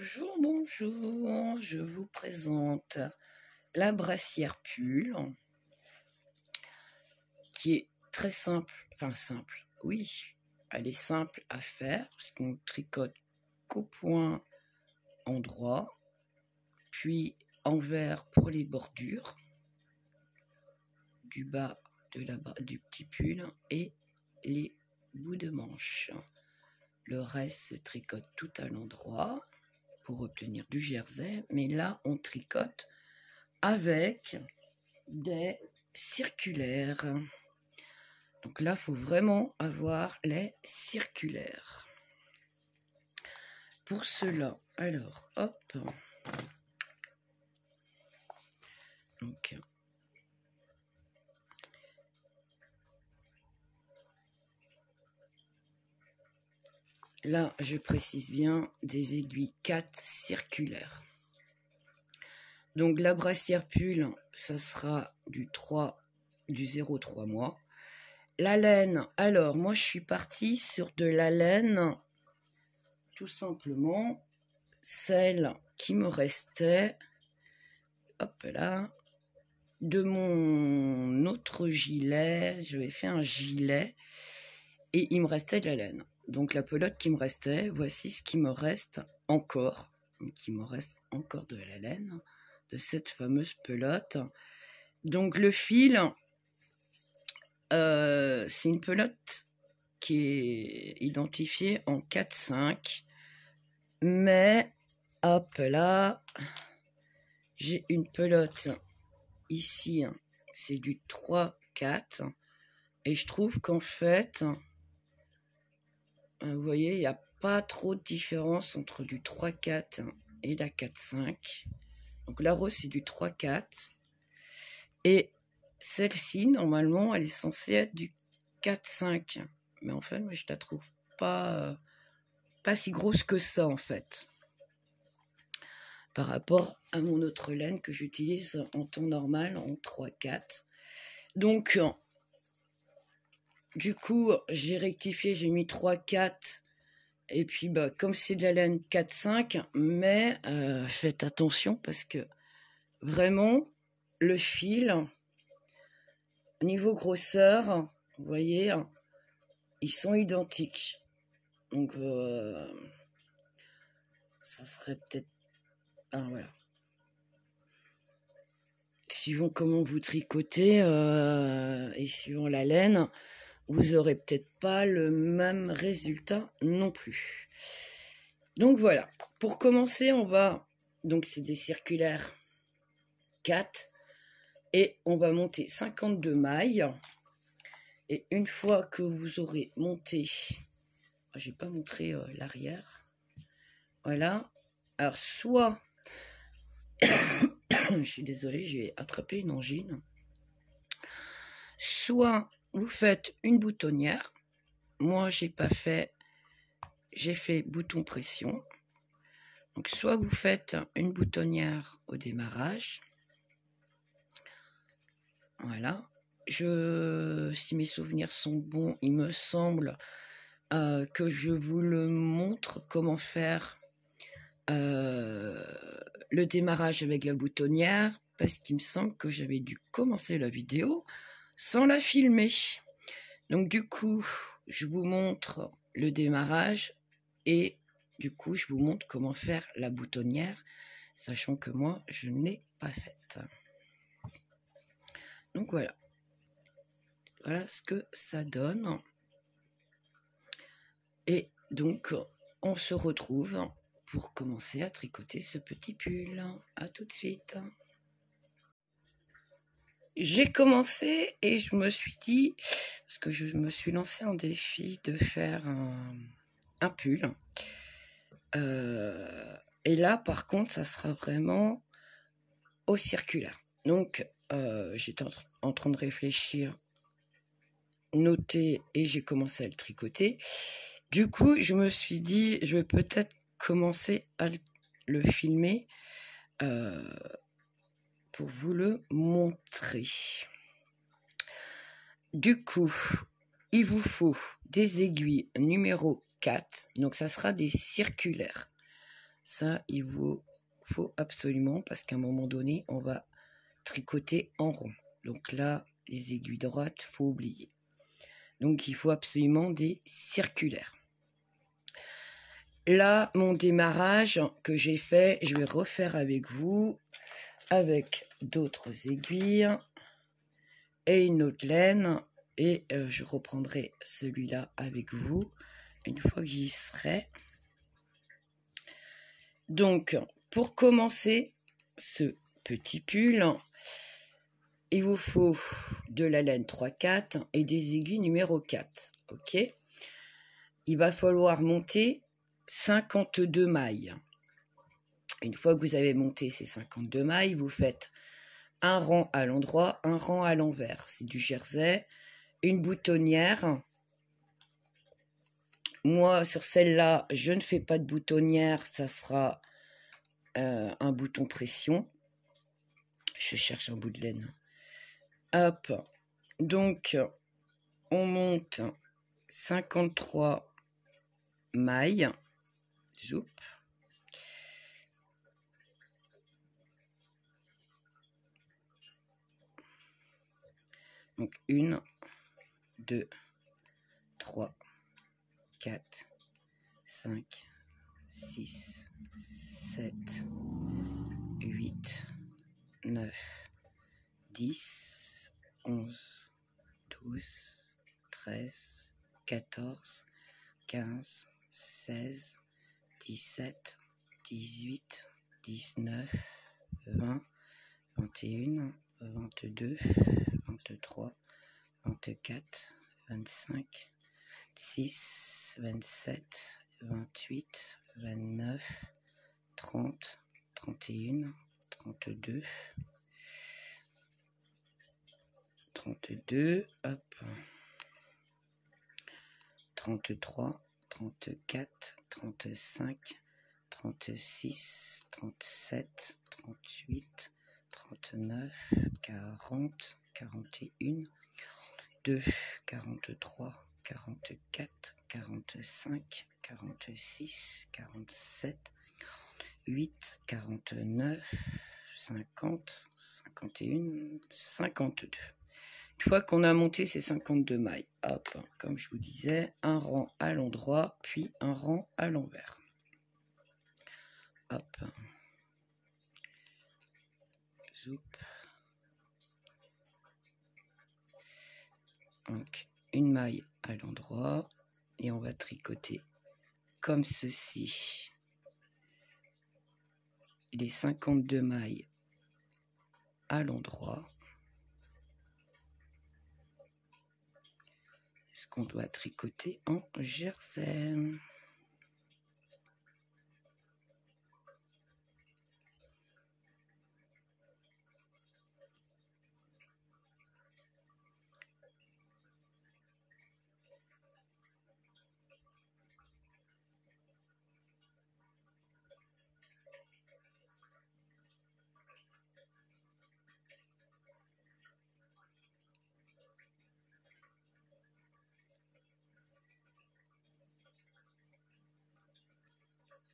Bonjour, bonjour, je vous présente la brassière pull qui est très simple, oui, elle est simple à faire parce qu'on tricote qu'au point endroit, puis envers pour les bordures du bas du petit pull et les bouts de manche. Le reste se tricote tout à l'endroit pour obtenir du jersey, mais là on tricote avec des circulaires. Donc là, il faut vraiment avoir les circulaires. Pour cela, alors, hop. Donc, là, je précise bien des aiguilles 4 circulaires. Donc la brassière pull, ça sera du 0,3 mois. La laine, alors moi je suis partie sur de la laine, tout simplement, celle qui me restait, hop là, de mon autre gilet. J'avais fait un gilet et il me restait de la laine. Donc la pelote qui me restait, voici ce qui me reste encore. Donc il me reste encore de la laine, de cette fameuse pelote. Donc le fil, c'est une pelote qui est identifiée en 4-5, mais hop là, j'ai une pelote ici, c'est du 3-4, et je trouve qu'en fait, vous voyez, il n'y a pas trop de différence entre du 3-4 et la 4-5. Donc la rose, c'est du 3-4, et celle-ci, normalement, elle est censée être du 4-5. Mais en fait, moi, je la trouve pas si grosse que ça, en fait. Par rapport à mon autre laine que j'utilise en temps normal, en 3-4. Donc, du coup, j'ai rectifié, j'ai mis 3-4. Et puis, bah, comme c'est de la laine 4-5, mais faites attention parce que vraiment, le fil, niveau grosseur, vous voyez, ils sont identiques. Donc, ça serait peut-être... Alors, voilà. Suivant comment vous tricotez et suivant la laine, vous aurez peut-être pas le même résultat non plus. Donc, voilà. Pour commencer, on va... Donc, c'est des circulaires 4. Et on va monter 52 mailles. Et une fois que vous aurez monté... J'ai pas montré l'arrière. Voilà. Alors, soit... Je suis désolée, j'ai attrapé une angine. Soit vous faites une boutonnière. Moi, j'ai pas fait... J'ai fait bouton pression. Donc, soit vous faites une boutonnière au démarrage. Voilà. Si mes souvenirs sont bons, il me semble que je vous le montre comment faire le démarrage avec la boutonnière, parce qu'il me semble que j'avais dû commencer la vidéo sans la filmer. Donc du coup, je vous montre le démarrage et du coup, je vous montre comment faire la boutonnière, sachant que moi, je ne l'ai pas faite. Donc voilà. Voilà ce que ça donne. Et donc, on se retrouve pour commencer à tricoter ce petit pull. À tout de suite. J'ai commencé et je me suis dit, parce que je me suis lancé en défi de faire un pull. Et là, par contre, ça sera vraiment au circulaire. Donc, j'étais en train de réfléchir, noter, et j'ai commencé à le tricoter. Du coup, je me suis dit, je vais peut-être commencer à le filmer pour vous le montrer. Du coup, il vous faut des aiguilles numéro 4. Donc, ça sera des circulaires. Ça, il vous faut absolument, parce qu'à un moment donné, on va tricoter en rond. Donc là, les aiguilles droites, faut oublier. Donc il faut absolument des circulaires. Là, mon démarrage que j'ai fait, je vais refaire avec vous, avec d'autres aiguilles et une autre laine. Et je reprendrai celui-là avec vous une fois que j'y serai. Donc, pour commencer ce petit pull, il vous faut de la laine 3/4 et des aiguilles numéro 4. Ok. Il va falloir monter 52 mailles. Une fois que vous avez monté ces 52 mailles, vous faites un rang à l'endroit, un rang à l'envers. C'est du jersey, une boutonnière. Moi, sur celle-là, je ne fais pas de boutonnière, ça sera un bouton pression. Je cherche un bout de laine. Hop. Donc, on monte 53 mailles. Zoup. Donc, 1, 2, 3, 4, 5, 6, 7, 8, 9, 10, 11, 12, 13, 14, 15, 16, 17, 18, 19, 20, 21, 22, 23, 24, 25, 26, 27, 28, 29, 30, 31, 32, 32, hop, 33, 34, 35, 36, 37, 38, 39, 40, 41, 42, 43, 44, 45, 46, 47, 8, 49, 50, 51, 52. Une fois qu'on a monté ces 52 mailles, hop, comme je vous disais, un rang à l'endroit, puis un rang à l'envers. Hop. Zoup. Donc, une maille à l'endroit, et on va tricoter comme ceci. Les 52 mailles à l'endroit. Ce qu'on doit tricoter en jersey.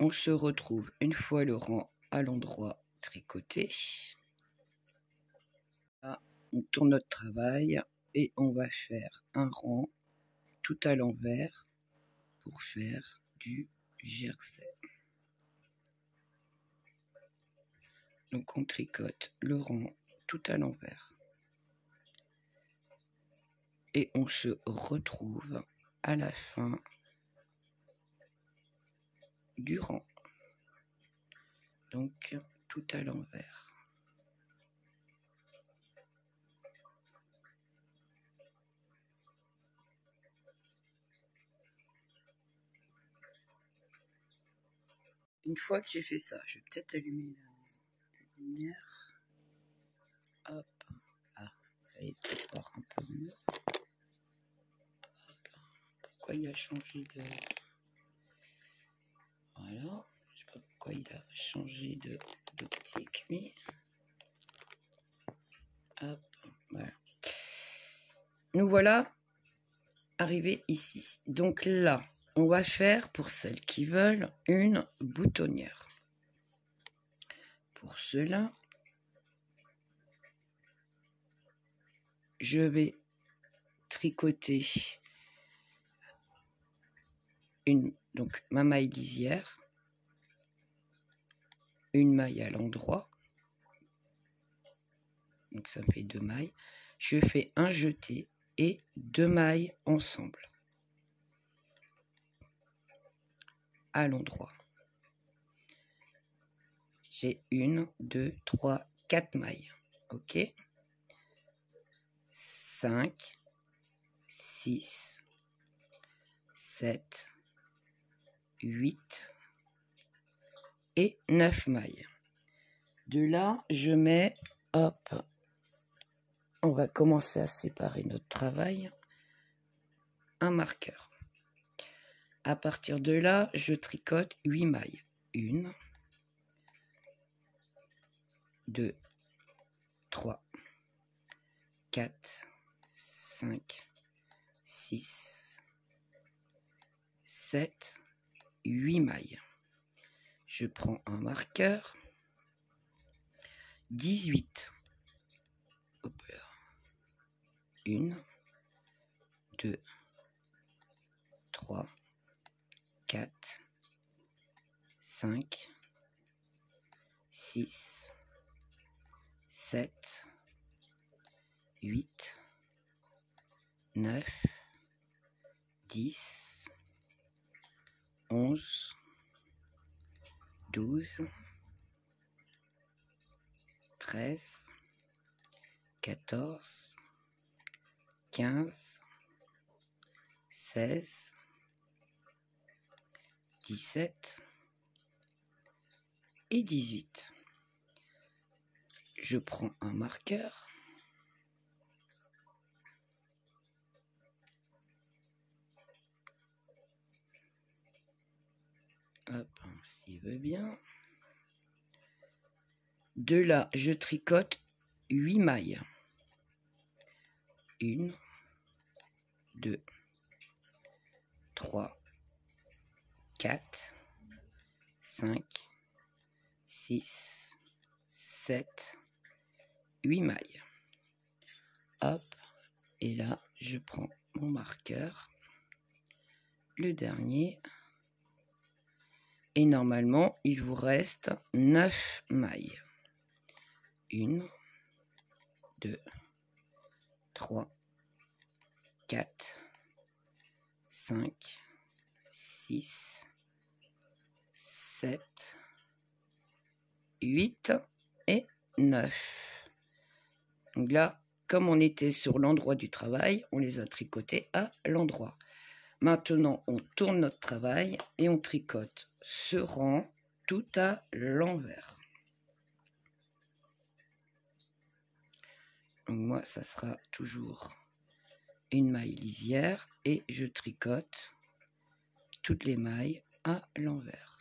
On se retrouve une fois le rang à l'endroit tricoté. Là, on tourne notre travail et on va faire un rang tout à l'envers pour faire du jersey. Donc on tricote le rang tout à l'envers. Et on se retrouve à la fin du rang. Donc tout à l'envers. Une fois que j'ai fait ça, je vais peut-être allumer la lumière. Hop. Ah, ça y est, peut-être voir un peu mieux. Hop. Pourquoi il a changé de... Voilà. Je sais pas pourquoi il a changé d'optique, mais... Hop. Voilà. Nous voilà arrivés ici. Donc là, on va faire, pour celles qui veulent, une boutonnière. pour cela, je vais tricoter donc ma maille lisière, une maille à l'endroit, donc ça fait 2 mailles. Je fais un jeté et 2 mailles ensemble à l'endroit. J'ai 1, 2, 3, 4 mailles. Ok. 5, 6, 7, 8 et 9 mailles. De là, je mets, hop, on va commencer à séparer notre travail, un marqueur. À partir de là, je tricote 8 mailles. 1, 2, 3, 4, 5, 6, 7, 8 mailles. Je prends un marqueur, 18. Hop là. 1, 2, 3, 4, 5, 6, 7, 8, 9, 10, 11, 12, 13, 14, 15, 16, 17 et 18. Je prends un marqueur. Hop, s'il veut bien. De là, je tricote 8 mailles. 1, 2, 3, 4, 5, 6, 7, 8 mailles. Hop, et là, je prends mon marqueur, le dernier, et normalement, il vous reste 9 mailles. 1, 2, 3, 4, 5, 6, 7, 8 et 9. Donc là, comme on était sur l'endroit du travail, on les a tricotés à l'endroit. Maintenant, on tourne notre travail et on tricote ce rang tout à l'envers. Moi, ça sera toujours une maille lisière et je tricote toutes les mailles à l'envers.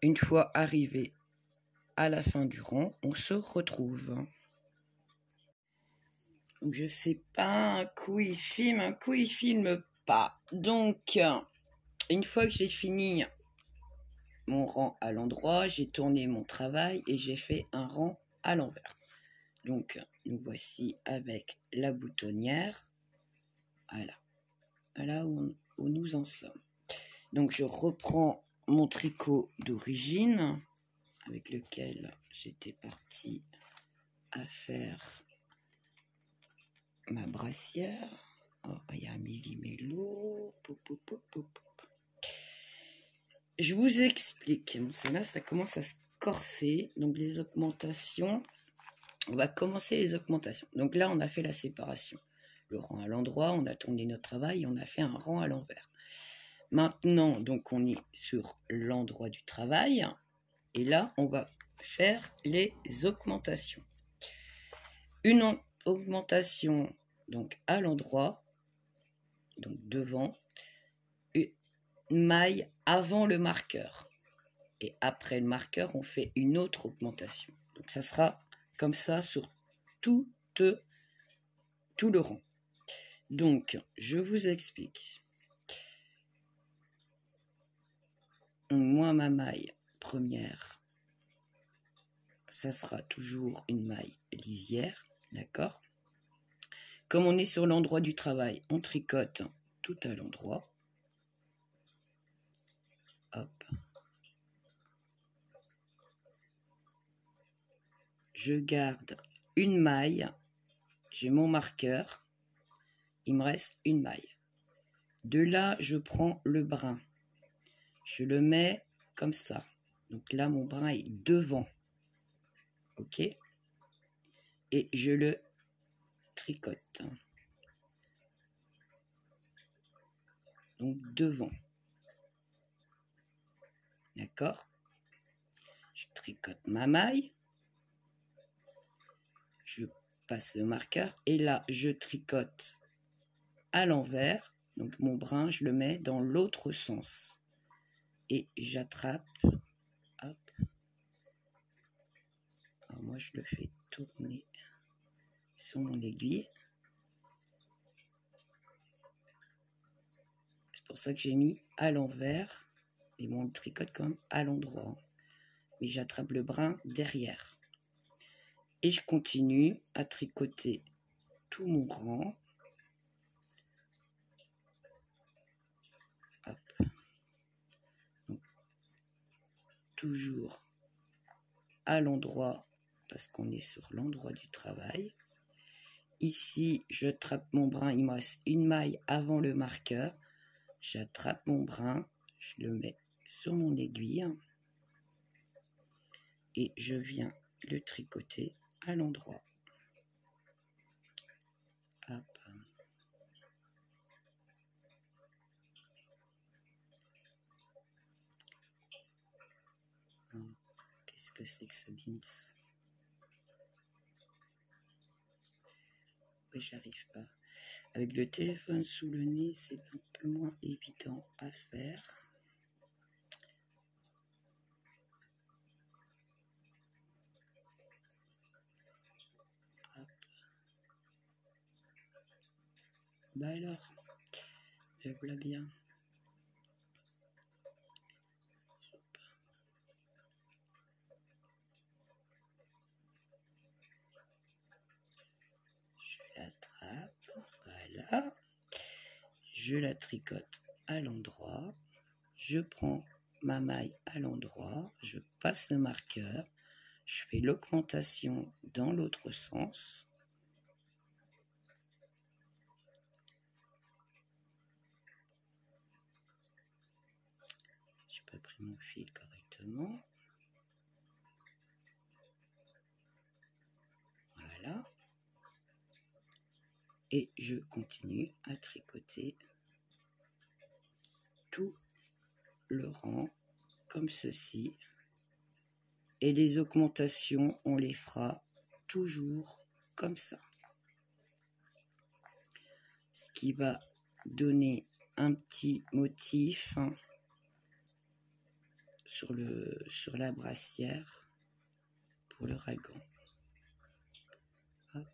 Une fois arrivé à la fin du rang, on se retrouve. Donc, je sais pas, un coup il filme pas. Donc, une fois que j'ai fini mon rang à l'endroit, j'ai tourné mon travail et j'ai fait un rang à l'envers. Donc, nous voici avec la boutonnière. Voilà. Voilà où nous en sommes. Donc, je reprends mon tricot d'origine avec lequel j'étais partie à faire ma brassière. Oh, il y a un millimélo. Je vous explique. Là, ça commence à se corser. Donc, les augmentations. On va commencer les augmentations. Donc là, on a fait la séparation. Le rang à l'endroit, on a tourné notre travail, on a fait un rang à l'envers. Maintenant, donc, on est sur l'endroit du travail. Et là, on va faire les augmentations. Une augmentation donc à l'endroit, donc devant, une maille avant le marqueur. Et après le marqueur, on fait une autre augmentation. Donc ça sera comme ça sur tout le rang. Donc, je vous explique. Moi, ma maille première, ça sera toujours une maille lisière, d'accord? Comme on est sur l'endroit du travail, on tricote tout à l'endroit. Hop. Je garde une maille, j'ai mon marqueur, il me reste une maille. De là, je prends le brin, je le mets comme ça. Donc là, mon brin est devant, ok? Et je le tricote. Donc devant, d'accord? Je tricote ma maille, je passe le marqueur et là, je tricote à l'envers. Donc mon brin, je le mets dans l'autre sens. Et j'attrape, hop. Alors moi, je le fais tourner sur mon aiguille. C'est pour ça que j'ai mis à l'envers. Mais bon, on le tricote quand même à l'endroit. Mais j'attrape le brin derrière. Et je continue à tricoter tout mon rang. Hop. Donc, toujours à l'endroit, parce qu'on est sur l'endroit du travail. Ici, je trappe mon brin, il me reste une maille avant le marqueur. J'attrape mon brin, je le mets sur mon aiguille et je viens le tricoter à l'endroit. Hop. Qu'est-ce que c'est que ce bins? Oui, j'arrive pas. Avec le téléphone sous le nez, c'est un peu moins évident à faire. Hop. Bah alors, me voilà bien. Je l'attrape, voilà. Je la tricote à l'endroit. Je prends ma maille à l'endroit, je passe le marqueur, je fais l'augmentation dans l'autre sens. Je n'ai pas pris mon fil correctement. Voilà. Et je continue à tricoter tout le rang comme ceci. Et les augmentations, on les fera toujours comme ça. Ce qui va donner un petit motif sur la brassière pour le ragon. Hop.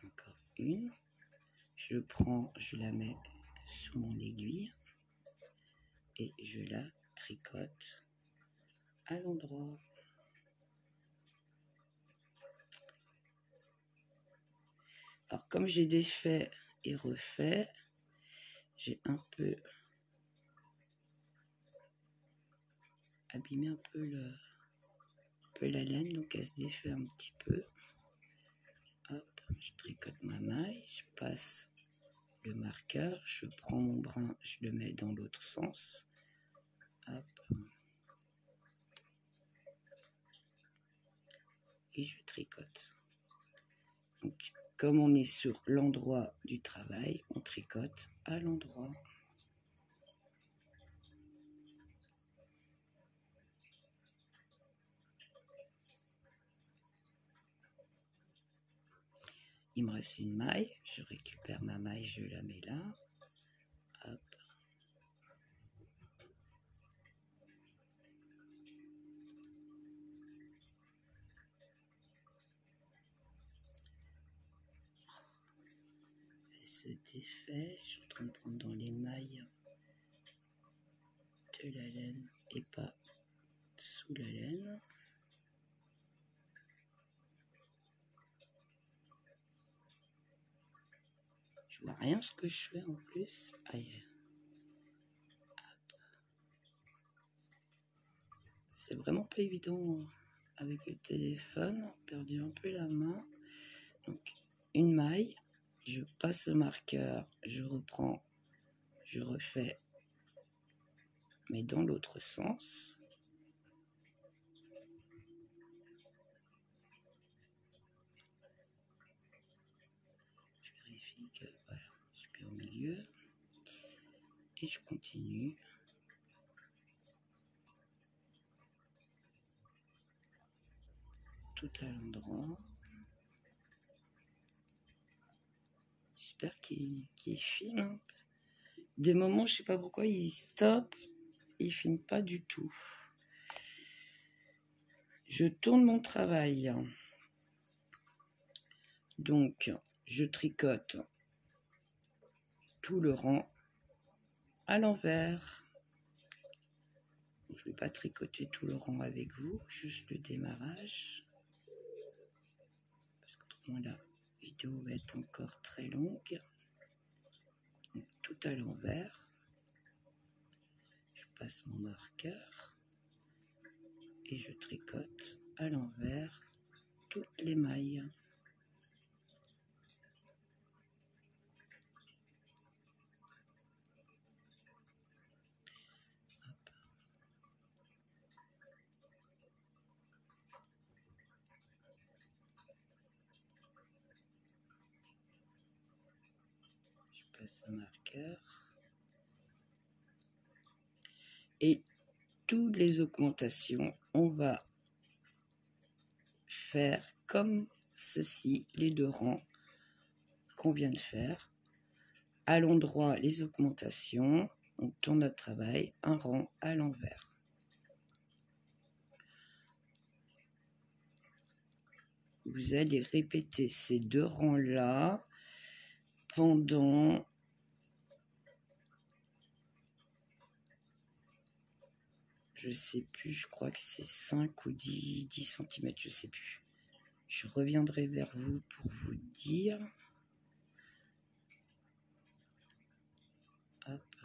Encore une, je prends, je la mets sous mon aiguille et je la tricote à l'endroit. Alors comme j'ai défait et refait, j'ai un peu abîmé un peu la laine, donc elle se défait un petit peu. Hop, je tricote ma maille, je passe le marqueur, je prends mon brin, je le mets dans l'autre sens. Hop. Et je tricote. Donc, comme on est sur l'endroit du travail, on tricote à l'endroit. il me reste une maille, je récupère ma maille, je la mets là, hop. Elle se défait, je suis en train de prendre dans les mailles de la laine et pas sous la laine. Je vois rien ce que je fais en plus. Aïe. C'est vraiment pas évident avec le téléphone. Perdu un peu la main. Donc une maille, je passe le marqueur, je reprends, je refais, mais dans l'autre sens. Je vérifie que voilà, je suis bien au milieu. Et je continue. Tout à l'endroit. J'espère qu'il filme. Des moments, je sais pas pourquoi, il stoppe. Il filme pas du tout. Je tourne mon travail. Donc, je tricote tout le rang à l'envers. Je ne vais pas tricoter tout le rang avec vous, juste le démarrage. Parce qu'autrement, la vidéo va être encore très longue. Donc, tout à l'envers. Je passe mon marqueur et je tricote à l'envers toutes les mailles. Hop. Je passe un marqueur et toutes les augmentations, on va faire comme ceci, les deux rangs qu'on vient de faire. À l'endroit, les augmentations, on tourne notre travail, un rang à l'envers. Vous allez répéter ces deux rangs-là pendant je sais plus, je crois que c'est 5 ou 10 cm, je sais plus. Je reviendrai vers vous pour vous dire. Hop.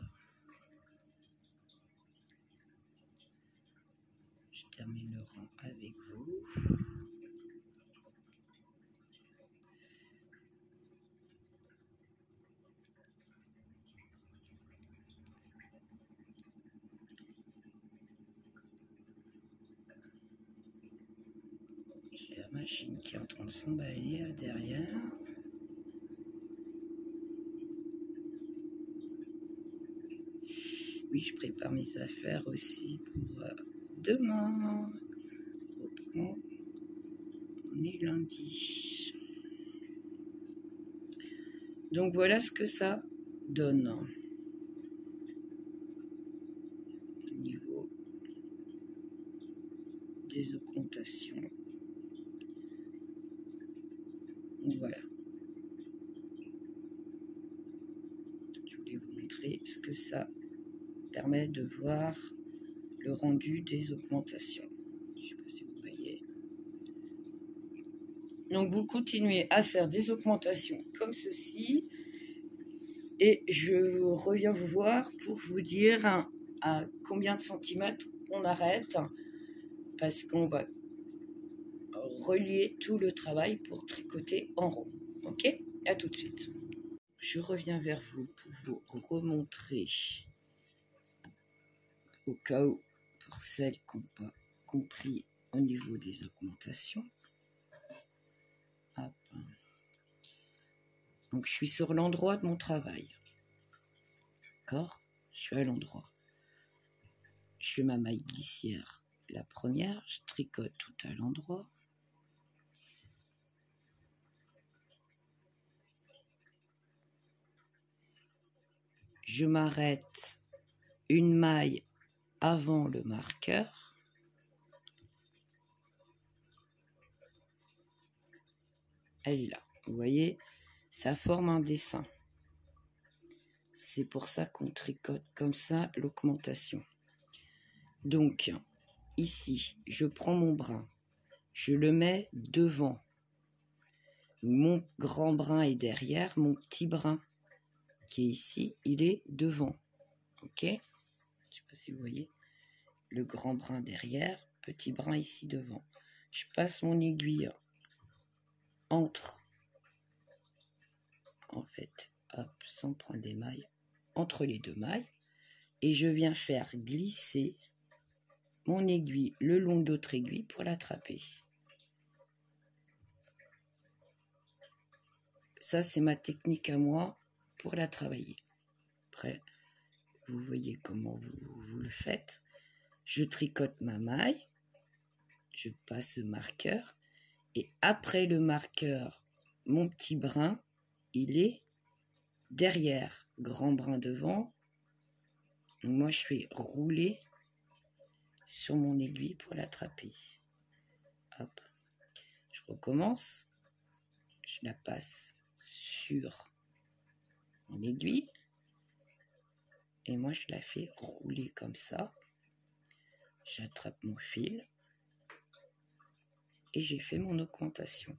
Je termine le rang avec vous. J'ai la machine qui est en train de s'emballer là derrière. Oui, je prépare mes affaires aussi pour demain. On reprend. On est lundi. Donc voilà ce que ça donne au niveau des augmentations. Donc voilà. Je voulais vous montrer ce que ça permet de voir le rendu des augmentations. Je ne sais pas si vous voyez. Donc vous continuez à faire des augmentations comme ceci. Et je reviens vous voir pour vous dire à combien de centimètres on arrête. Parce qu'on va relier tout le travail pour tricoter en rond. Ok? À tout de suite. Je reviens vers vous pour vous remontrer, au cas où, pour celles qui n'ont pas compris au niveau des augmentations. Hop. Donc je suis sur l'endroit de mon travail. D'accord? Je suis à l'endroit. Je fais ma maille glissière. La première, je tricote tout à l'endroit. je m'arrête une maille avant le marqueur. Elle est là. Vous voyez, ça forme un dessin. C'est pour ça qu'on tricote comme ça l'augmentation. Donc, ici, je prends mon brin, je le mets devant. Mon grand brin est derrière, mon petit brin qui est ici, il est devant. Ok? Je ne sais pas si vous voyez. Le grand brin derrière, petit brin ici devant. Je passe mon aiguille entre, en fait, hop, sans prendre des mailles, entre les deux mailles. Et je viens faire glisser mon aiguille le long d'autres aiguilles pour l'attraper. Ça, c'est ma technique à moi pour la travailler. Après, vous voyez comment vous le faites. Je tricote ma maille, je passe le marqueur, et après le marqueur, mon petit brin, il est derrière, grand brin devant. Donc moi, je fais rouler sur mon aiguille pour l'attraper. Hop, je recommence, je la passe sur mon aiguille et moi je la fais rouler comme ça. J'attrape mon fil et j'ai fait mon augmentation.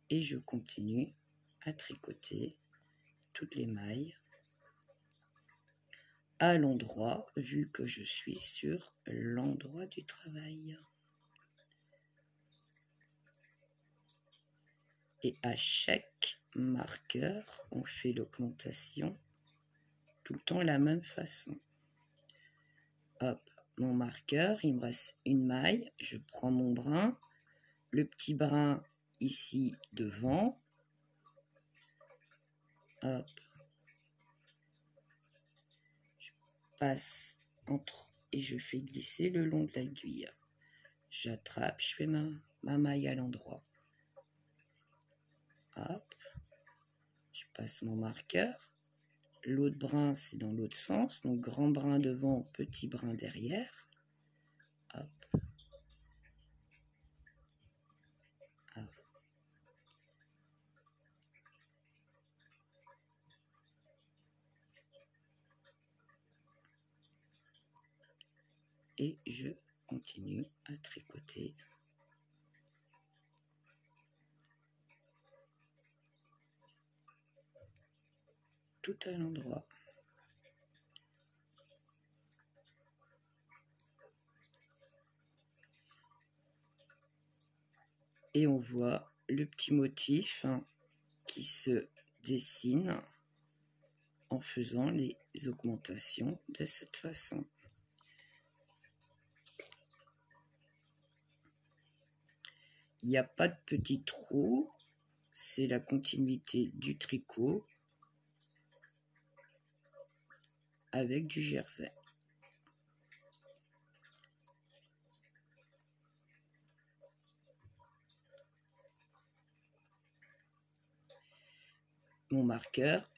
Et je continue à tricoter toutes les mailles à l'endroit, vu que je suis sur l'endroit du travail. Et à chaque marqueur, on fait l'augmentation tout le temps de la même façon. Hop, mon marqueur, il me reste une maille, je prends mon brin, le petit brin ici devant. Hop, je passe entre et je fais glisser le long de l'aiguille. J'attrape, je fais ma maille à l'endroit. Hop, je passe mon marqueur. L'autre brin, c'est dans l'autre sens. Donc, grand brin devant, petit brin derrière. Hop. Hop. Et je continue à tricoter. Tout à l'endroit. Et on voit le petit motif qui se dessine en faisant les augmentations de cette façon. Il n'y a pas de petit trou, c'est la continuité du tricot avec du jersey. Mon marqueur,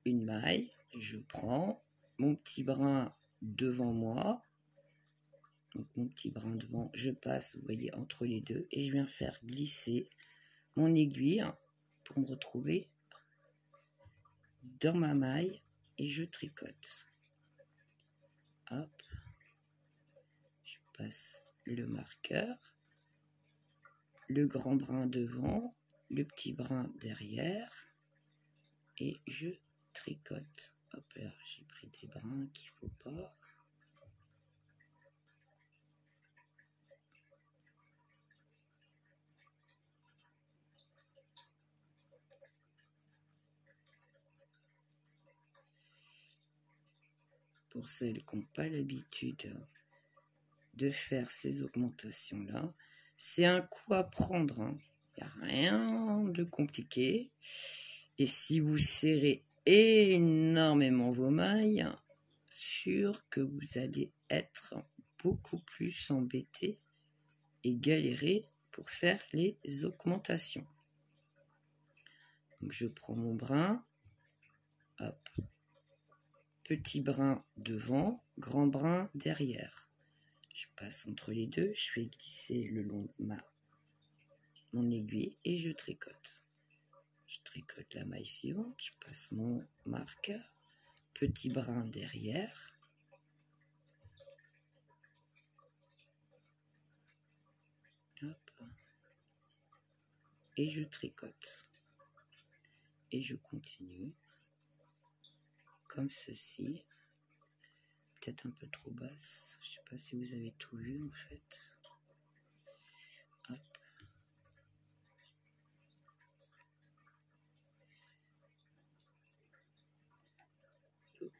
une maille, je prends mon petit brin devant moi, donc mon petit brin devant, je passe, vous voyez, entre les deux, et je viens faire glisser mon aiguille pour me retrouver dans ma maille, et je tricote. Hop, je passe le marqueur, le grand brin devant, le petit brin derrière, et je tricote. Hop là, j'ai pris des brins qu'il ne faut pas. Pour celles qui n'ont pas l'habitude de faire ces augmentations-là, c'est un coup à prendre, hein. Il n'y a rien de compliqué. Et si vous serrez énormément vos mailles, sûr que vous allez être beaucoup plus embêté et galérer pour faire les augmentations. Donc je prends mon brin, hop, petit brin devant, grand brin derrière. Je passe entre les deux, je fais glisser le long de mon aiguille et je tricote. Je tricote la maille suivante, je passe mon marqueur, petit brin derrière. Hop. Et je tricote. Et je continue comme ceci. Peut-être un peu trop basse. Je ne sais pas si vous avez tout vu en fait. Hop. Hop.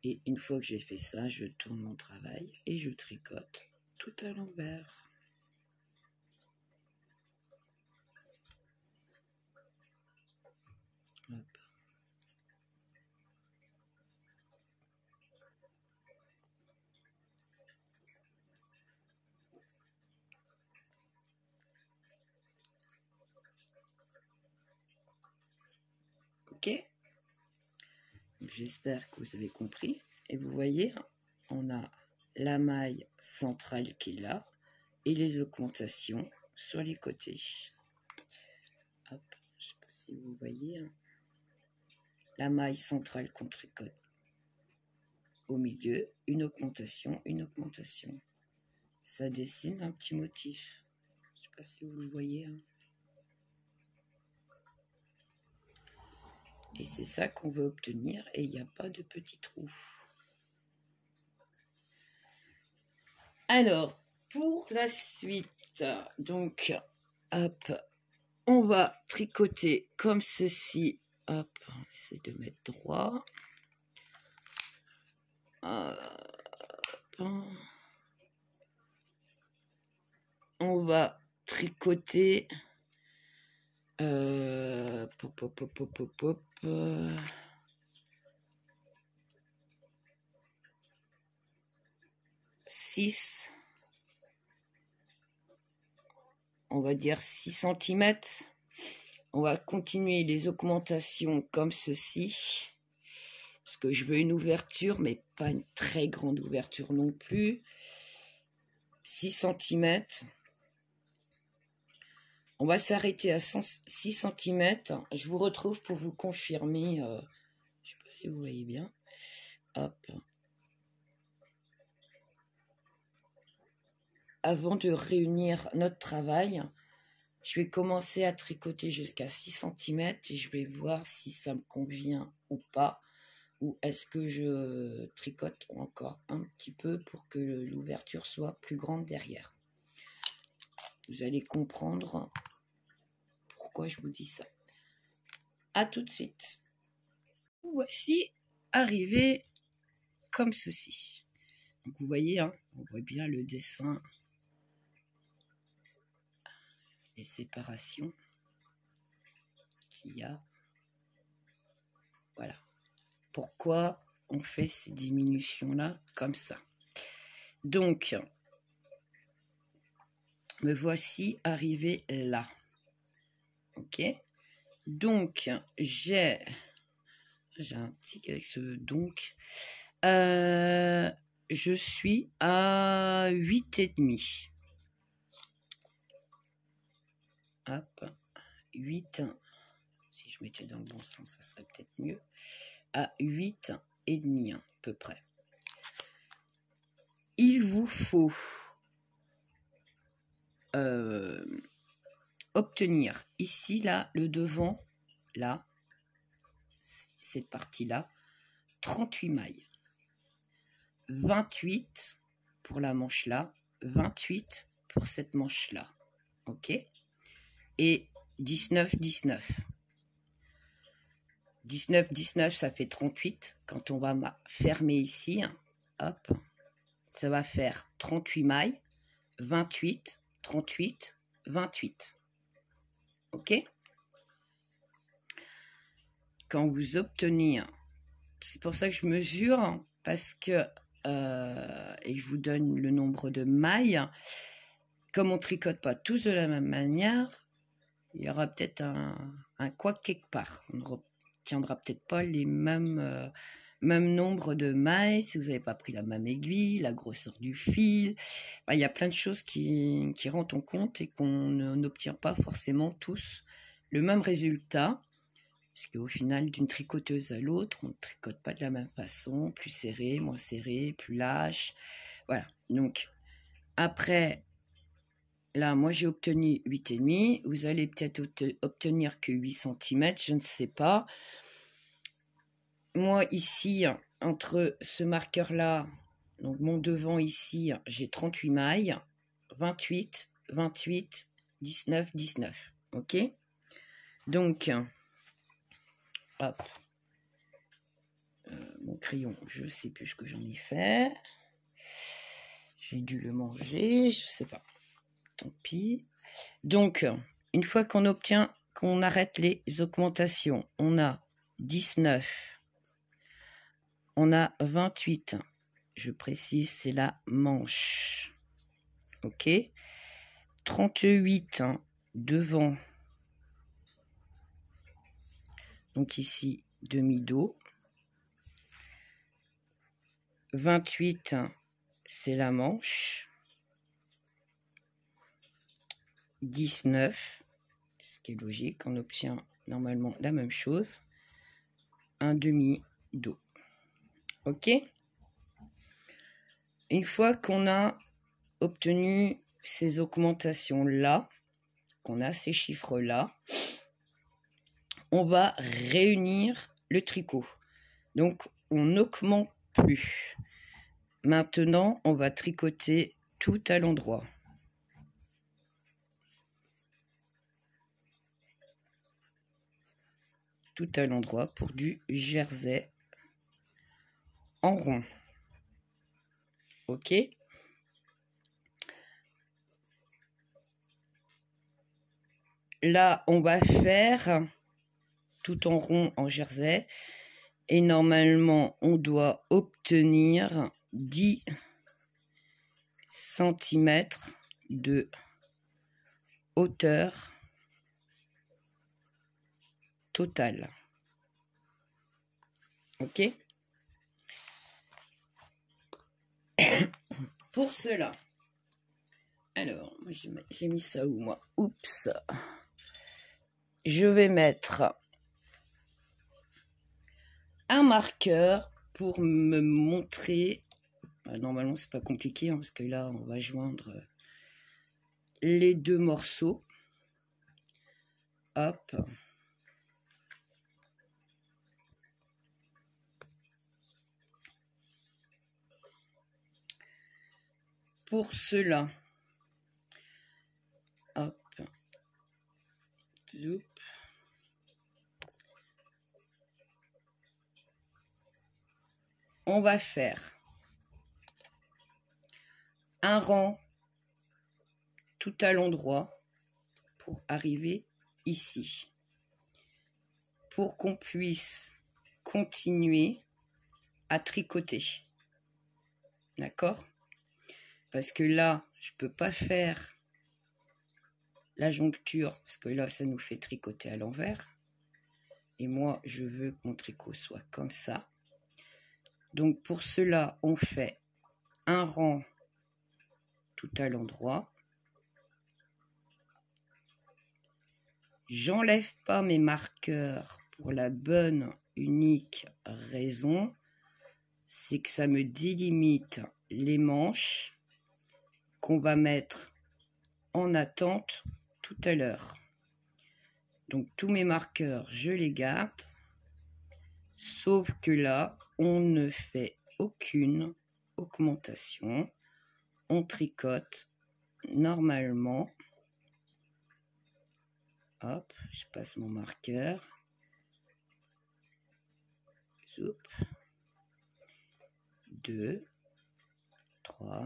Et une fois que j'ai fait ça, je tourne mon travail et je tricote tout à l'envers. Hop. Ok, j'espère que vous avez compris. Et vous voyez, on a la maille centrale qui est là et les augmentations sur les côtés. Hop, je ne sais pas si vous voyez. La maille centrale qu'on tricote au milieu, une augmentation, une augmentation. Ça dessine un petit motif. Je ne sais pas si vous le voyez. Et c'est ça qu'on veut obtenir et il n'y a pas de petits trous. Alors, pour la suite, donc, hop, on va tricoter comme ceci. Hop, on essaie de mettre droit. Hop. On va tricoter. Pop, pop, pop, pop, pop, pop. 6, on va dire 6 cm. On va continuer les augmentations comme ceci. Parce que je veux une ouverture, mais pas une très grande ouverture non plus. 6 cm. On va s'arrêter à 6 cm. Je vous retrouve pour vous confirmer. Je ne sais pas si vous voyez bien. Hop. Avant de réunir notre travail, je vais commencer à tricoter jusqu'à 6 cm et je vais voir si ça me convient ou pas. Ou est-ce que je tricote encore un petit peu pour que l'ouverture soit plus grande derrière. Vous allez comprendre pourquoi je vous dis ça. À tout de suite. Voici arrivé comme ceci. Donc vous voyez, hein, on voit bien le dessin, les séparations qu'il y a. Voilà. Pourquoi on fait ces diminutions-là comme ça. Donc, me voici arrivé là. Ok. Donc, j'ai un tic avec ce donc. Je suis à 8,5. Hop, 8. Si je mettais dans le bon sens, ça serait peut-être mieux. À 8,5 à peu près. Il vous faut obtenir ici, là, le devant, là, cette partie-là, 38 mailles. 28 pour la manche là, 28 pour cette manche là, ok, et 19, 19. 19, 19, ça fait 38. Quand on va fermer ici, hop, ça va faire 38 mailles, 28, 38, 28. Ok? Quand vous obtenez, c'est pour ça que je mesure, parce que, et je vous donne le nombre de mailles, comme on ne tricote pas tous de la même manière, il y aura peut-être un couac quelque part. On n'obtiendra peut-être pas les mêmes nombre de mailles, si vous n'avez pas pris la même aiguille, la grosseur du fil. Enfin, il y a plein de choses qui rentrent en compte et qu'on n'obtient pas forcément tous le même résultat. Parce qu'au final, d'une tricoteuse à l'autre, on ne tricote pas de la même façon, plus serré, moins serré, plus lâche. Voilà. Donc, après, là, moi, j'ai obtenu 8,5. Vous allez peut-être obtenir que 8 cm, je ne sais pas. Moi, ici, entre ce marqueur-là, donc mon devant ici, j'ai 38 mailles. 28, 28, 19, 19. OK? Donc, hop. Mon crayon, je ne sais plus ce que j'en ai fait. J'ai dû le manger, je ne sais pas. Tant pis. Donc, une fois qu'on obtient, qu'on arrête les augmentations, on a 19, on a 28. Je précise, c'est la manche. OK. 38 devant. Donc ici, demi-dos. 28, c'est la manche. 19, ce qui est logique, on obtient normalement la même chose. Un demi-dos. OK? Une fois qu'on a obtenu ces augmentations-là, qu'on a ces chiffres-là, on va réunir le tricot. Donc, on n'augmente plus. Maintenant, on va tricoter tout à l'endroit. Tout à l'endroit pour du jersey en rond. OK? Là, on va faire tout en rond en jersey. Et normalement, on doit obtenir 10 cm de hauteur totale. OK? Pour cela, alors, j'ai mis ça où, moi? Oups! Je vais mettre un marqueur pour me montrer. Normalement, c'est pas compliqué, hein, parce que là, on va joindre les deux morceaux. Hop. Pour cela, hop, zoup. On va faire un rang tout à l'endroit pour arriver ici. Pour qu'on puisse continuer à tricoter. D'accord? Parce que là, je ne peux pas faire la joncture, parce que là, ça nous fait tricoter à l'envers. Et moi, je veux que mon tricot soit comme ça. Donc, pour cela, on fait un rang tout à l'endroit. J'enlève pas mes marqueurs pour la bonne, unique raison. C'est que ça me délimite les manches qu'on va mettre en attente tout à l'heure. Donc, tous mes marqueurs, je les garde. Sauf que là, on ne fait aucune augmentation. On tricote normalement. Hop, je passe mon marqueur. Zoup. 2, 3.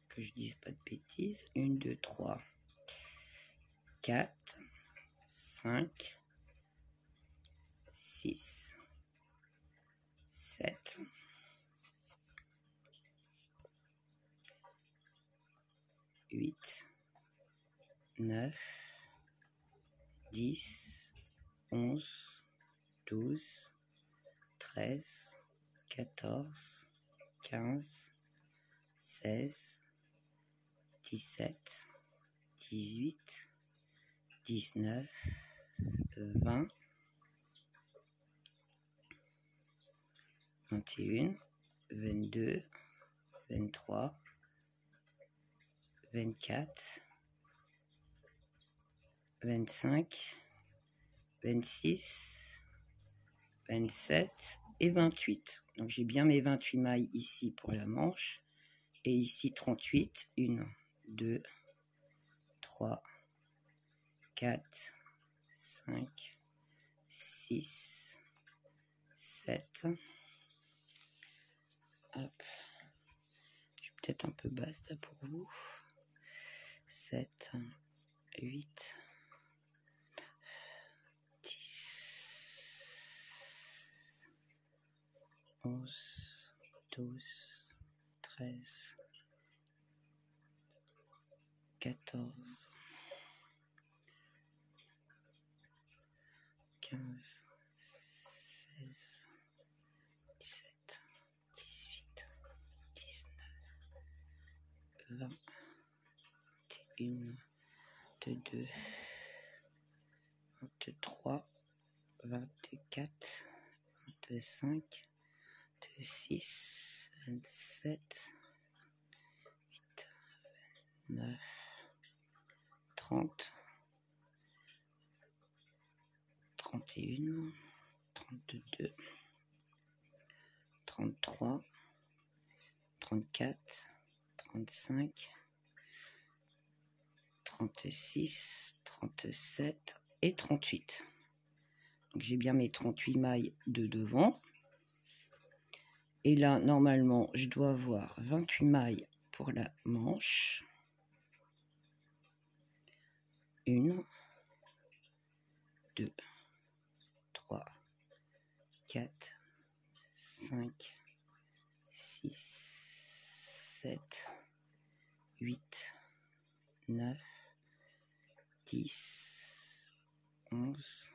Que je dise pas de bêtises. 1, 2, 3, 4, 5, 6, 7, 8, 9, 10, 11, 12, 13, 14, 15, 16, 17, 18, 19, 20, 21, 22, 23, 24, 25, 26, 27 et 28. Donc j'ai bien mes 28 mailles ici pour la manche. Et ici 38. 1, 2, 3, 4, 5, 6, 7. Hop. Je suis peut-être un peu basse là pour vous. 7, 8, 10, 11, 12, 13, 14, 15, 16, 17, 18, 19, 20, 21, 22, 23, 24, 25, 26, 27, 28, 29, 30, 31, 32, 33, 34, 35, 36, 37 et 38. Donc j'ai bien mes 38 mailles de devant. Et là, normalement, je dois avoir 28 mailles pour la manche. 1, 2, 3, 4, 5, 6, 7, 8, 9, 10, 11,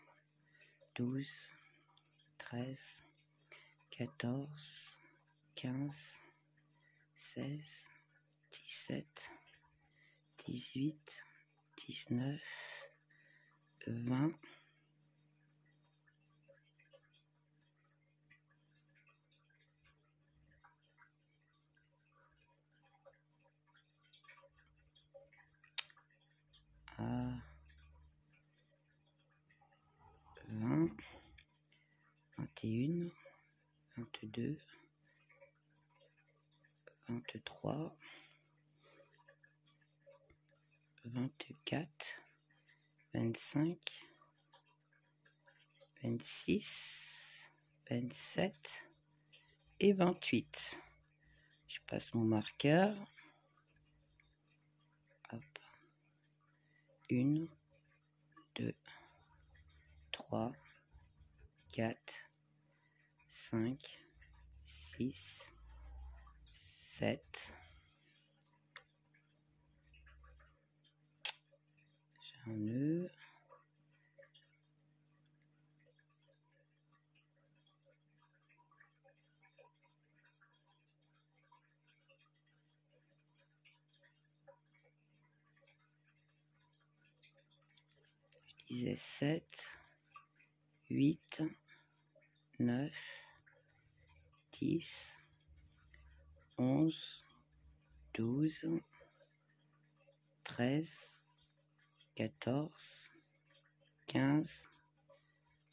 12, 13, 14, 15, 16, 17, 18, 19, 20, 20, 21, 22, 23, 24, 25, 26, 27 et 28. Je passe mon marqueur. Hop. 1, 2, 3, 4, 5, 6, 7. J'ai un nœud. Je disais 7, 8, 9, 10, 11, 12, 13, 14, 15,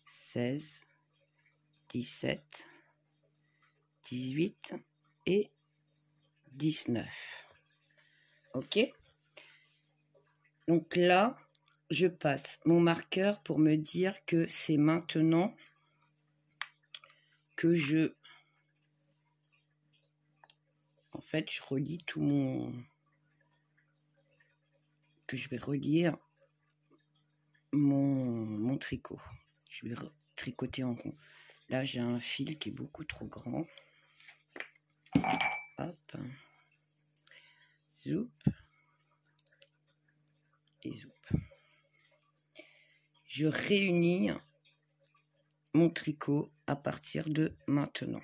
16, 17, 18 et 19. Ok? Donc là, je passe mon marqueur pour me dire que c'est maintenant que je... En fait, je relis tout mon... que je vais relire mon tricot. Je vais tricoter en rond. Là, j'ai un fil qui est beaucoup trop grand. Hop. Zoup. Et zoup. je réunis mon tricot à partir de maintenant.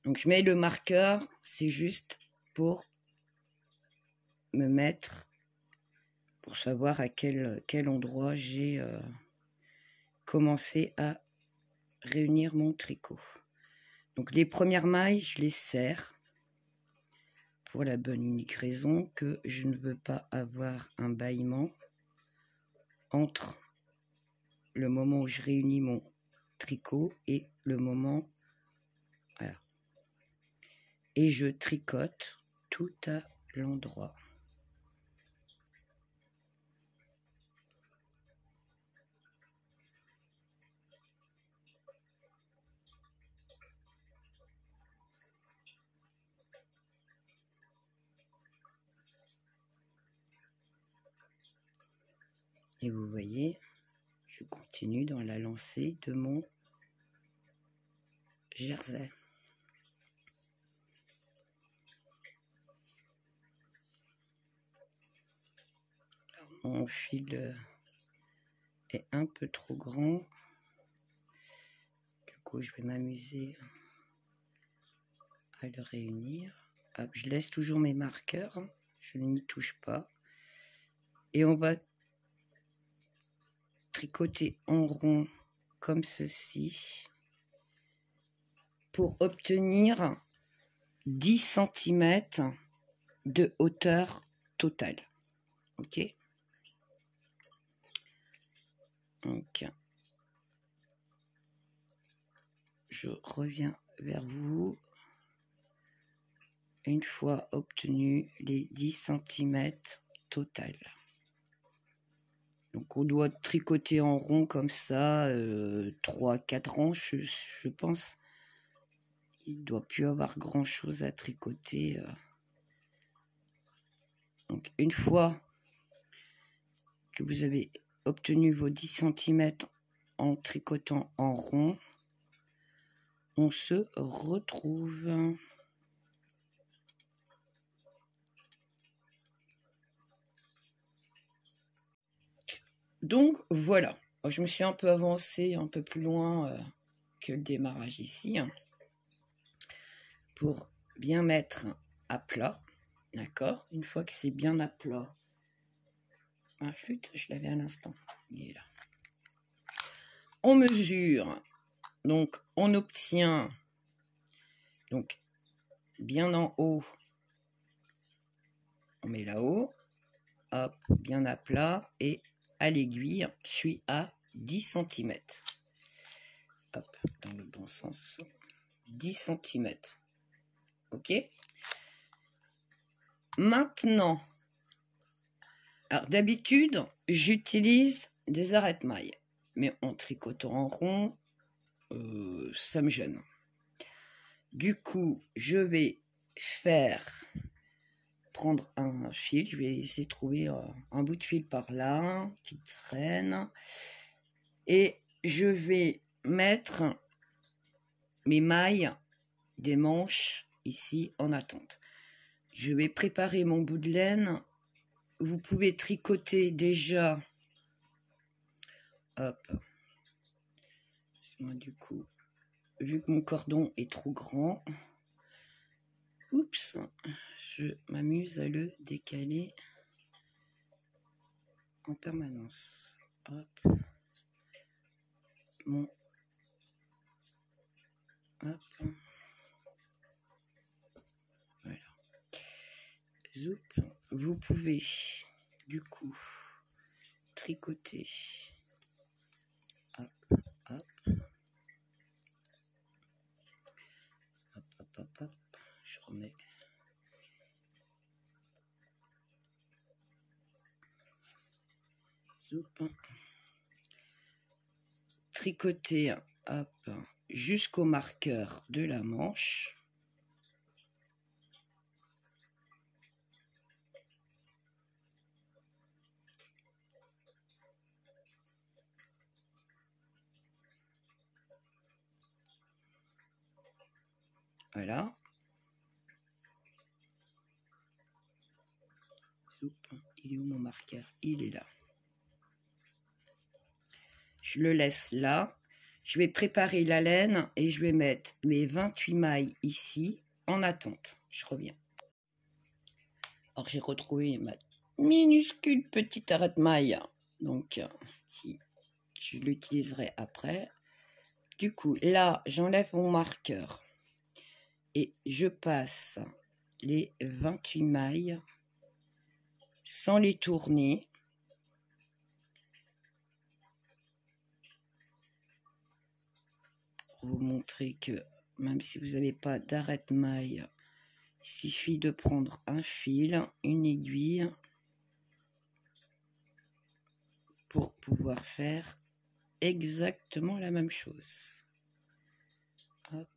Donc je mets le marqueur, c'est juste pour me mettre, pour savoir à quel endroit j'ai commencé à réunir mon tricot. Donc les premières mailles, je les serre pour la bonne unique raison que je ne veux pas avoir un bâillement entre le moment où je réunis mon tricot et le moment, voilà. Et je tricote tout à l'endroit. Et vous voyez, je continue dans la lancée de mon jersey. Alors, mon fil est un peu trop grand. Du coup, je vais m'amuser à le réunir. Hop, je laisse toujours mes marqueurs, je n'y touche pas. Et on va tricoter en rond comme ceci pour obtenir 10 cm de hauteur totale. Ok, donc je reviens vers vous une fois obtenu les 10 cm total. Donc on doit tricoter en rond comme ça 3-4 rangs, je pense. Il ne doit plus avoir grand chose à tricoter. Donc une fois que vous avez obtenu vos 10 cm en tricotant en rond, on se retrouve. Donc voilà, je me suis un peu avancée un peu plus loin que le démarrage ici, hein, pour bien mettre à plat, d'accord. Une fois que c'est bien à plat, ma flûte, je l'avais à l'instant, il est là. On mesure, donc on obtient donc bien en haut, on met là-haut, hop, bien à plat, et à l'aiguille, je suis à 10 cm. Hop, dans le bon sens, 10 cm. Ok. Maintenant, alors d'habitude, j'utilise des arrête-mailles, mais en tricotant en rond, ça me gêne. Du coup, je vais prendre un fil, je vais essayer de trouver un bout de fil par là qui traîne, et je vais mettre mes mailles des manches ici en attente. Je vais préparer mon bout de laine. Vous pouvez tricoter déjà. Hop. Du coup, vu que mon cordon est trop grand, oups, je m'amuse à le décaler en permanence. Hop. Hop. Voilà. Zoup. Vous pouvez du coup tricoter. Hop, hop. Hop, hop, hop, hop. Je remets. Zoup. Tricoter, hop, jusqu'au marqueur de la manche. Voilà. Il est où mon marqueur? Il est là. Je le laisse là. Je vais préparer la laine et je vais mettre mes 28 mailles ici en attente. Je reviens. Alors j'ai retrouvé ma minuscule petite arrête-maille. Donc, je l'utiliserai après. Du coup, là, j'enlève mon marqueur et je passe les 28 mailles sans les tourner. Pour vous montrer que même si vous n'avez pas d'arrête-maille, il suffit de prendre un fil, une aiguille pour pouvoir faire exactement la même chose. Hop.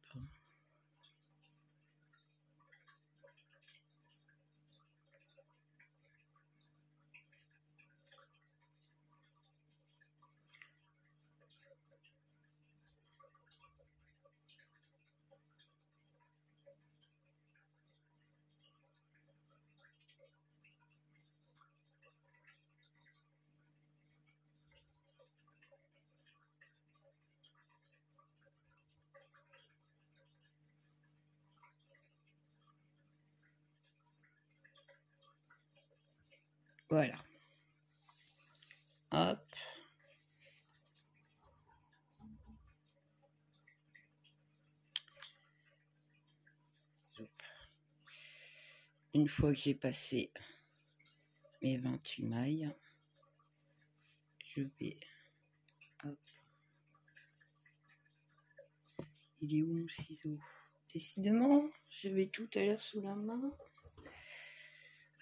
Voilà. Hop. Une fois que j'ai passé mes 28 mailles, je vais... Hop. Il est où mon ciseau? Décidément, je vais tout à l'heure sous la main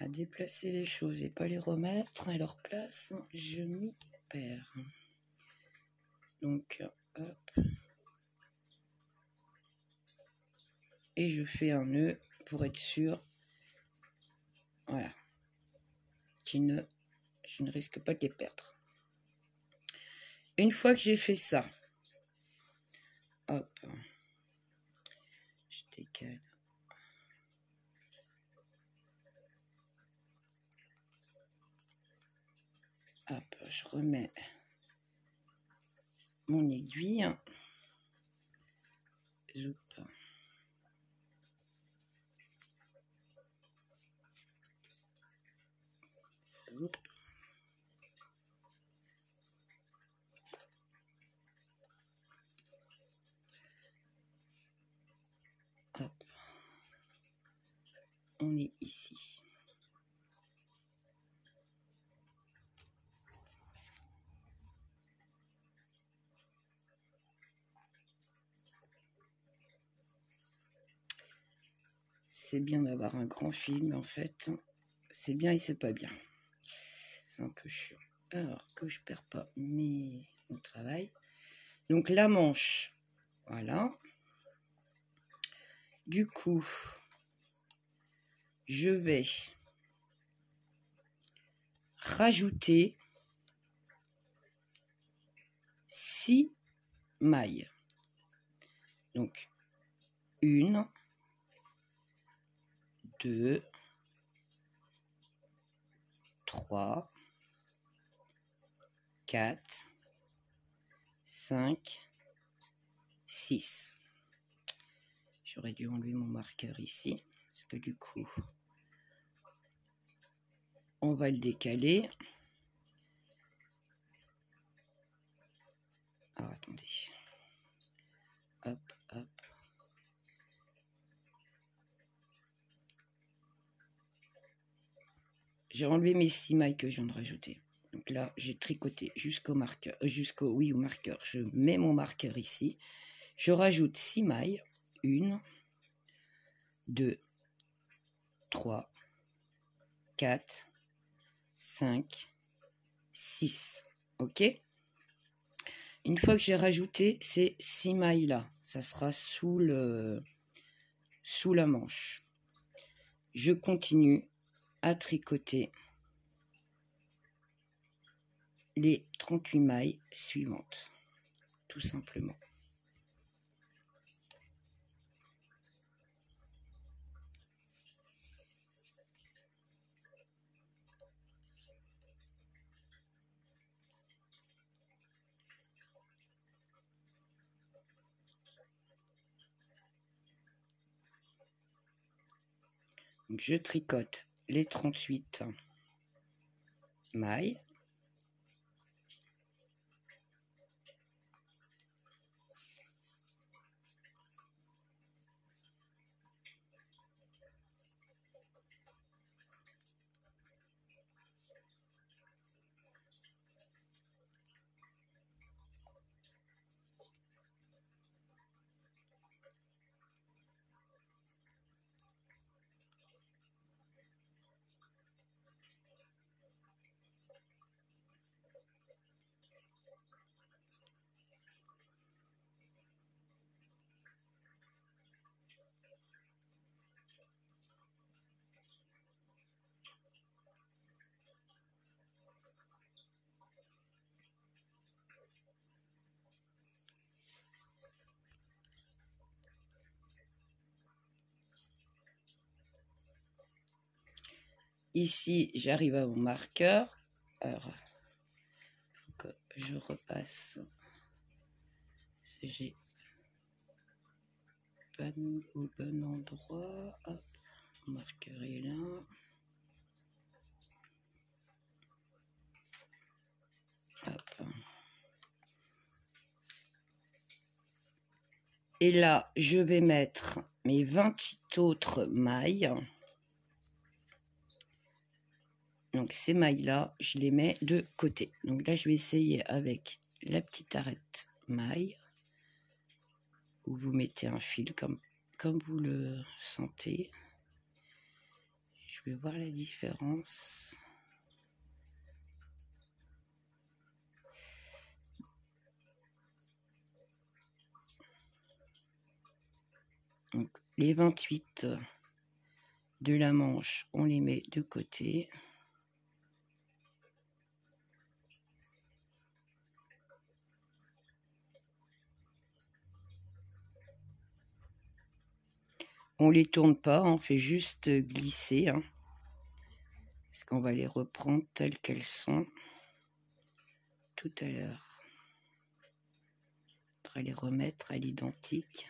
à déplacer les choses et pas les remettre à leur place. Je m'y perds. Donc, hop. Et je fais un nœud pour être sûr. Voilà. Je ne risque pas de les perdre. Une fois que j'ai fait ça, hop. Je décale. Hop, je remets mon aiguille. Zoup. Zoup. Hop. On est ici. C'est bien d'avoir un grand film, en fait. C'est bien et c'est pas bien. C'est un peu chiant. Alors que je perds pas mon travail. Donc la manche, voilà. Du coup, je vais rajouter 6 mailles. Donc 1, 2, 3, 4, 5, 6. J'aurais dû enlever mon marqueur ici, parce que du coup, on va le décaler. Alors, attendez. Hop, hop. J'ai enlevé mes 6 mailles que je viens de rajouter. Donc là, j'ai tricoté jusqu'au marqueur, au marqueur. Je mets mon marqueur ici. Je rajoute 6 mailles. 1, 2, 3, 4, 5, 6. OK? Une fois que j'ai rajouté ces 6 mailles-là, ça sera sous la manche. Je continue à tricoter les 38 mailles suivantes, tout simplement. Donc, je tricote les 38 mailles. Ici, j'arrive à mon marqueur. Alors, faut que je repasse. J'ai pas mis au bon endroit. Hop, mon marqueur est là. Hop. Et là, je vais mettre mes 28 autres mailles. Donc ces mailles-là, je les mets de côté. Donc là, je vais essayer avec la petite arête maille, où vous mettez un fil comme vous le sentez. Je vais voir la différence. Donc les 28 de la manche, on les met de côté. On les tourne pas, on fait juste glisser, hein, parce qu'on va les reprendre telles qu'elles sont tout à l'heure. On va les remettre à l'identique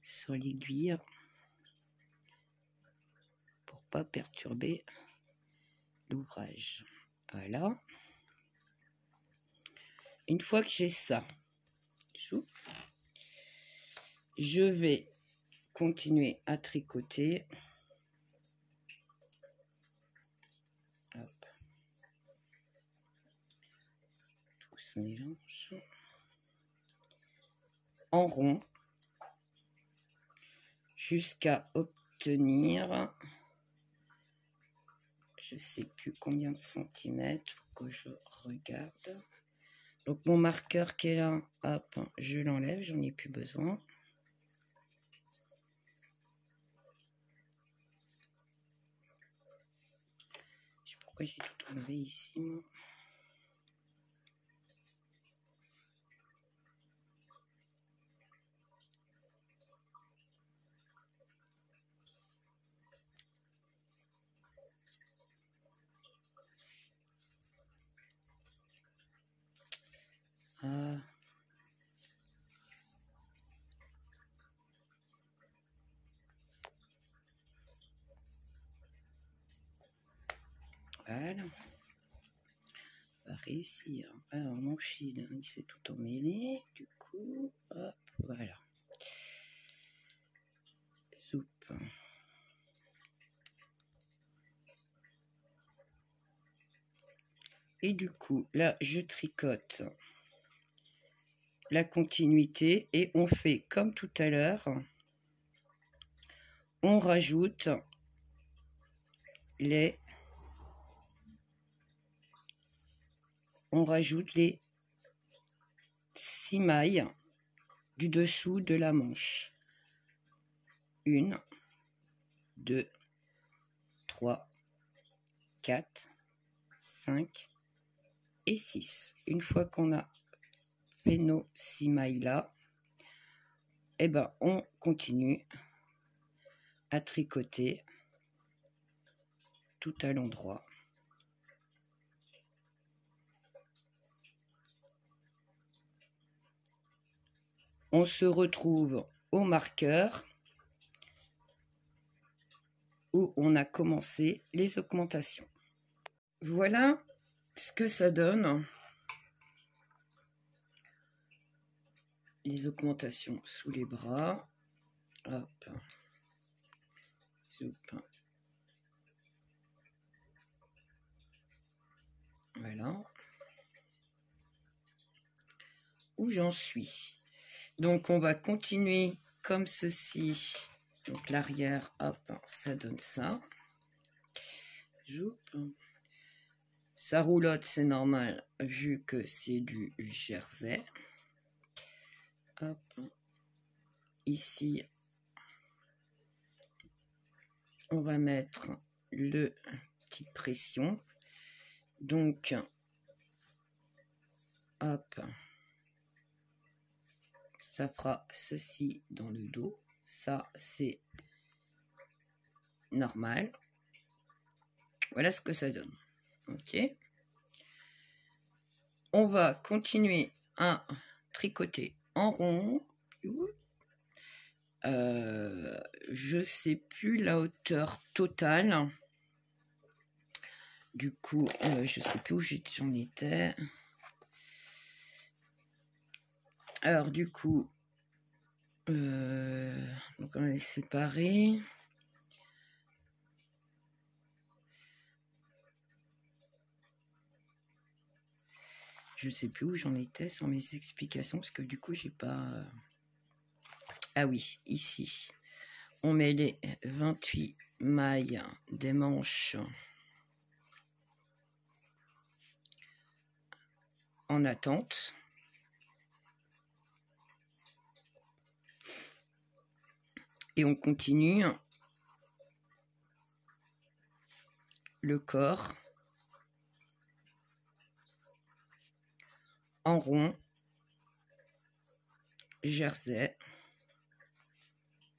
sur l'aiguille pour pas perturber l'ouvrage. Voilà. Une fois que j'ai ça, je vais continuer à tricoter. Hop. Tout se mélange en rond jusqu'à obtenir, je sais plus combien de centimètres, faut que je regarde. Donc mon marqueur qui est là, hop, je l'enlève, j'en ai plus besoin. Je sais pas pourquoi j'ai tout enlevé ici, moi. Ah. Voilà. On va réussir. Alors mon fil, il s'est tout emmêlé. Du coup, hop, voilà. Zoup. Et du coup, là, je tricote la continuité et on fait comme tout à l'heure. On rajoute les 6 mailles du dessous de la manche. 1, 2, 3, 4, 5 et 6. Une fois qu'on a fait nos 6 mailles là, eh ben, on continue à tricoter tout à l'endroit. On se retrouve au marqueur. où on a commencé les augmentations. Voilà ce que ça donne. Les augmentations sous les bras. Hop. Zoup. Voilà. Où j'en suis. Donc, on va continuer comme ceci. Donc, l'arrière, hop, ça donne ça. Zoup. Ça roulotte, c'est normal, vu que c'est du jersey. Hop. Ici, on va mettre le petite pression. Donc, hop. Ça fera ceci dans le dos. Ça, c'est normal. Voilà ce que ça donne. Ok. On va continuer à tricoter en rond. Je sais plus la hauteur totale. Du coup, je sais plus où j'en étais. Alors, du coup, donc on les séparer. Je sais plus où j'en étais sans mes explications parce que du coup, j'ai pas. Ah oui, ici, on met les 28 mailles des manches en attente. Et on continue le corps en rond, jersey,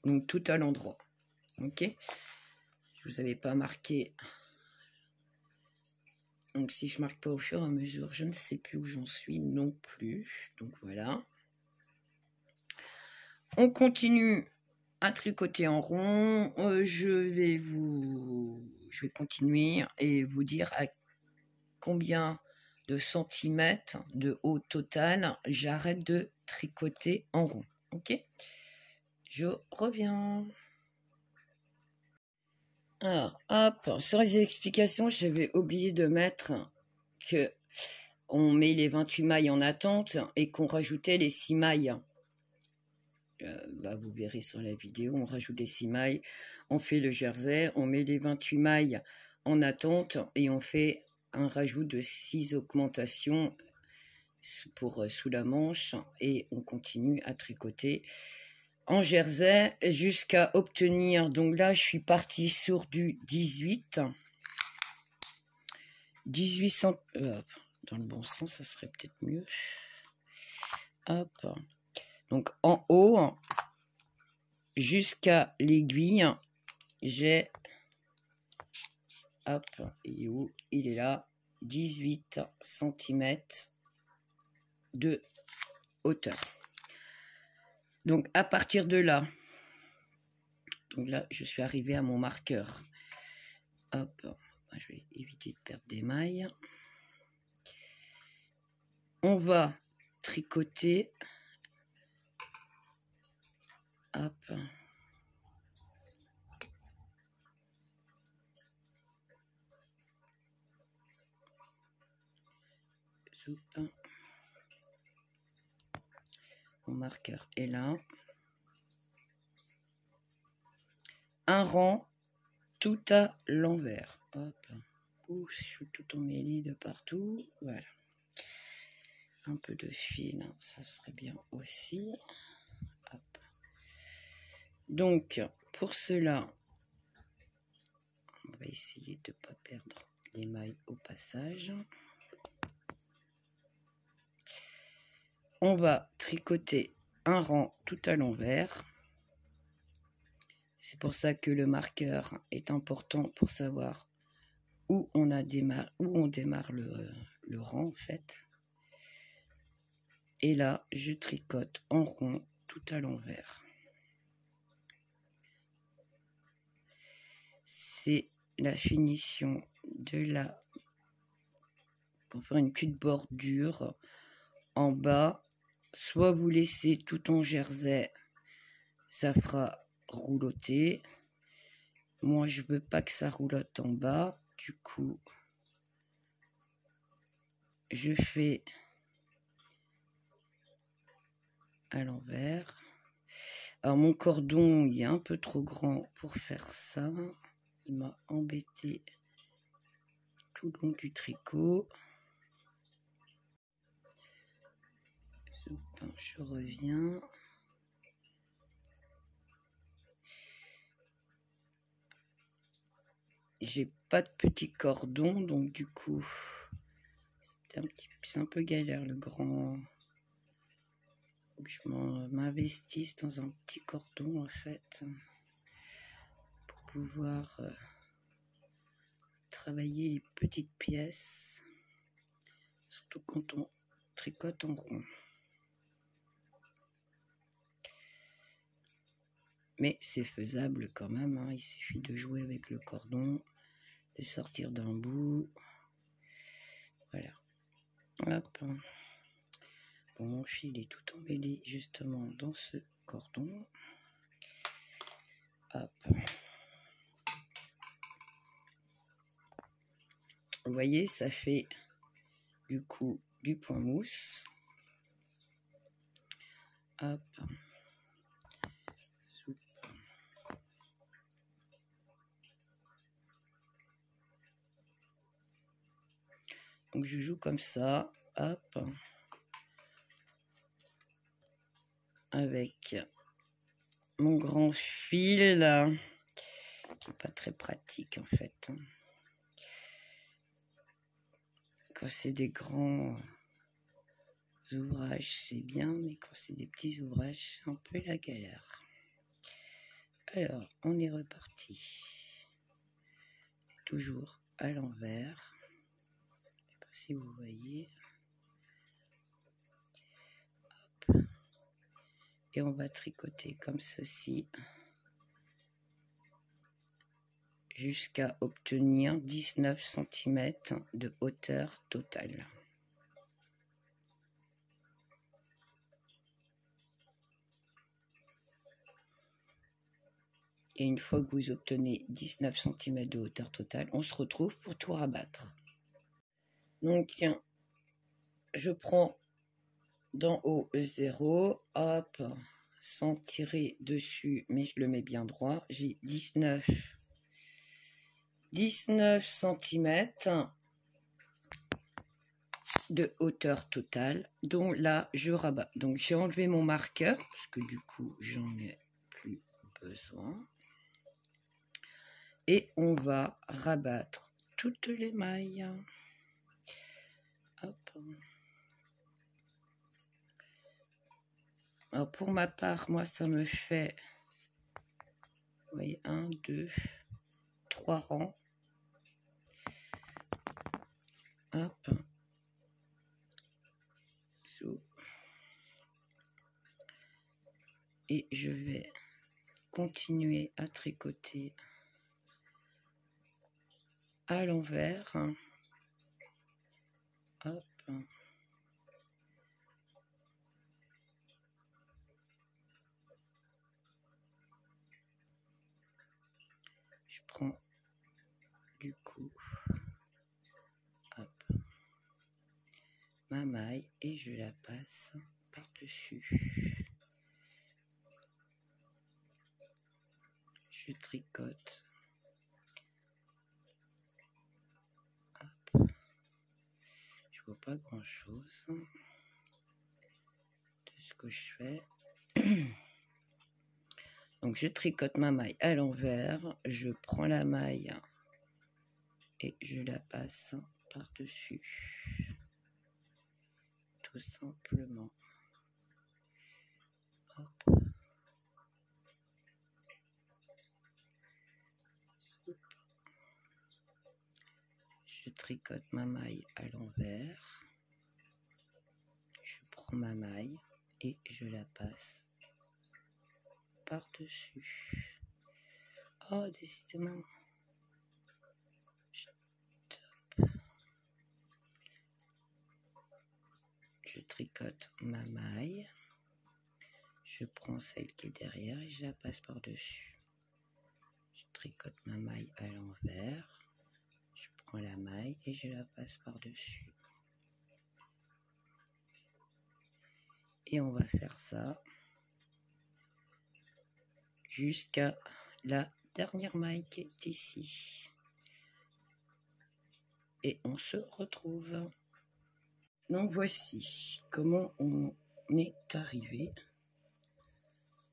donc tout à l'endroit. Ok, je vous avais pas marqué. Donc si je marque pas au fur et à mesure, je ne sais plus où j'en suis non plus. Donc voilà. On continue à tricoter en rond. Je vais continuer et vous dire à combien de centimètres de haut total j'arrête de tricoter en rond. Ok, je reviens. Alors, hop, sur les explications, j'avais oublié de mettre que on met les 28 mailles en attente et qu'on rajoutait les 6 mailles. Vous verrez sur la vidéo, on rajoute les 6 mailles, on fait le jersey, on met les 28 mailles en attente et on fait un rajout de 6 augmentations pour sous la manche et on continue à tricoter en jersey jusqu'à obtenir, donc là je suis partie sur du 18 cm, dans le bon sens ça serait peut-être mieux. Hop, donc en haut jusqu'à l'aiguille j'ai, hop, et où il est là, 18 cm de hauteur. Donc à partir de là, donc là je suis arrivée à mon marqueur. Hop, je vais éviter de perdre des mailles. On va tricoter. Hop. Soup. Mon marqueur est là. Un rang tout à l'envers. Hop. Ouh, je suis tout emmêlée de partout. Voilà. Un peu de fil, ça serait bien aussi. Hop. Donc, pour cela, on va essayer de ne pas perdre les mailles au passage. On va tricoter un rang tout à l'envers. C'est pour ça que le marqueur est important pour savoir où on démarre le rang en fait. Et là, je tricote en rond tout à l'envers. c'est la finition de la... pour faire une petite bordure en bas. Soit vous laissez tout en jersey, ça fera rouloter. Moi, je veux pas que ça roulotte en bas. Du coup, je fais à l'envers. Alors, mon cordon, il est un peu trop grand pour faire ça. Il m'a embêté tout le long du tricot. Je reviens. J'ai pas de petit cordon, donc du coup, c'est un peu galère le grand. Faut que je m'investisse dans un petit cordon en fait pour pouvoir travailler les petites pièces, surtout quand on tricote en rond. Mais c'est faisable quand même, hein. Il suffit de jouer avec le cordon, de sortir d'un bout. Voilà. Hop. Bon, mon fil est tout emmêlé justement dans ce cordon. Hop. Vous voyez, ça fait du coup du point mousse. Hop. Donc je joue comme ça, hop, avec mon grand fil, qui n'est pas très pratique en fait. Quand c'est des grands ouvrages, c'est bien, mais quand c'est des petits ouvrages, c'est un peu la galère. Alors, on est reparti. Toujours à l'envers. Je ne sais pas si vous voyez. Hop. Et on va tricoter comme ceci jusqu'à obtenir 19 cm de hauteur totale. Et une fois que vous obtenez 19 cm de hauteur totale, on se retrouve pour tout rabattre. Donc, je prends d'en haut 0, hop, sans tirer dessus, mais je le mets bien droit. J'ai 19 cm de hauteur totale, dont là, je rabats. Donc, j'ai enlevé mon marqueur, parce que du coup, j'en ai plus besoin. Et on va rabattre toutes les mailles. Hop. Alors pour ma part, moi, ça me fait, vous voyez, 1, 2, 3 rangs. Hop. Et je vais continuer à tricoter à l'envers. Hop. Je prends du coup, hop, ma maille et je la passe par-dessus. Je tricote. Hop. Je vois pas grand-chose de ce que je fais. Donc je tricote ma maille à l'envers, je prends la maille et je la passe par-dessus, tout simplement. Hop. Je tricote ma maille à l'envers, je prends ma maille et je la passe par-dessus. Oh, décidément, tricote ma maille. Je prends celle qui est derrière et je la passe par-dessus. Je tricote ma maille à l'envers. Je prends la maille et je la passe par-dessus. Et on va faire ça jusqu'à la dernière maille qui est ici. Et on se retrouve. Donc voici comment on est arrivé.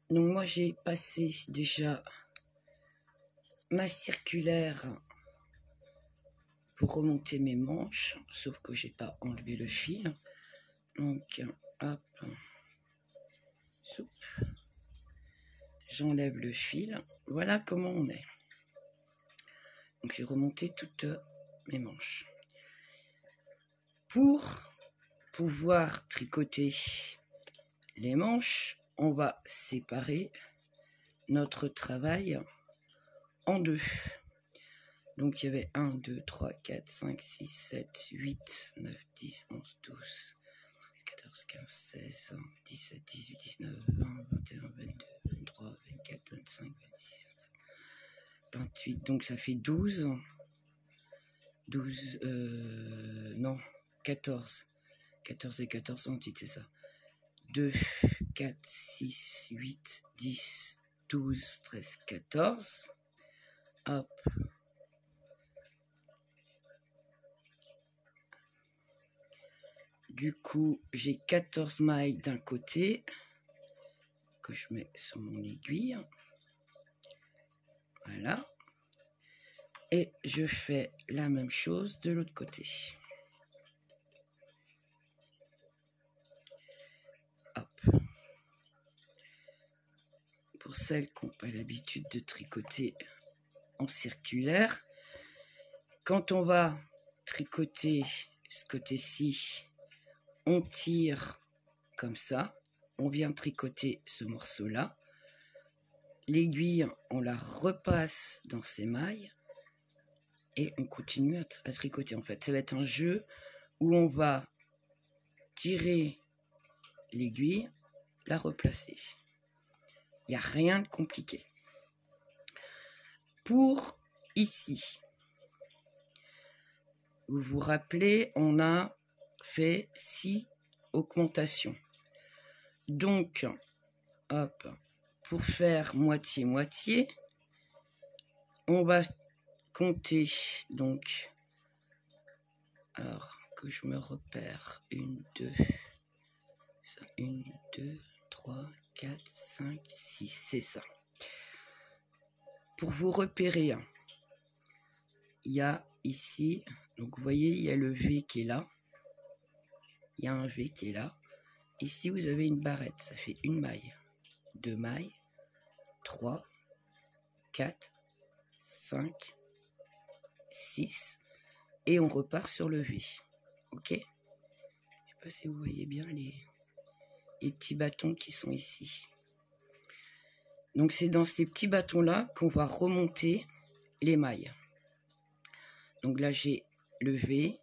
Donc moi j'ai passé déjà ma circulaire pour remonter mes manches, sauf que j'ai pas enlevé le fil. Donc hop, j'enlève le fil. Voilà comment on est. Donc j'ai remonté toutes mes manches. Pour pouvoir tricoter les manches, on va séparer notre travail en deux. Donc il y avait 1, 2, 3, 4, 5, 6, 7, 8, 9, 10, 11, 12, 14, 15, 16, 17, 18, 19, 20, 21, 22, 23, 24, 25, 26, 27, 28. Donc ça fait 12. 12, non, 14. 14 et 14, 28, c'est ça. 2, 4, 6, 8, 10, 12, 13, 14. Hop. Du coup, j'ai 14 mailles d'un côté que je mets sur mon aiguille. Voilà. Et je fais la même chose de l'autre côté. Hop. Pour celles qui n'ont pas l'habitude de tricoter en circulaire, quand on va tricoter ce côté-ci, on tire comme ça, on vient tricoter ce morceau-là. L'aiguille, on la repasse dans ses mailles et on continue à tricoter. En fait, ça va être un jeu où on va tirer l'aiguille, la replacer. Il n'y a rien de compliqué. Pour ici, vous vous rappelez, on a fait 6 augmentations. Donc, hop, pour faire moitié-moitié, on va compter, donc, alors que je me repère, 1, 2, 3, 4, 5, 6, c'est ça. Pour vous repérer, il y a ici, donc vous voyez, il y a le V qui est là. Il y a un V qui est là. Ici, vous avez une barrette. Ça fait une maille, 2 mailles, 3, 4, 5, 6. Et on repart sur le V. Ok? Je ne sais pas si vous voyez bien les petits bâtons qui sont ici. Donc, c'est dans ces petits bâtons-là qu'on va remonter les mailles. Donc là, j'ai le V,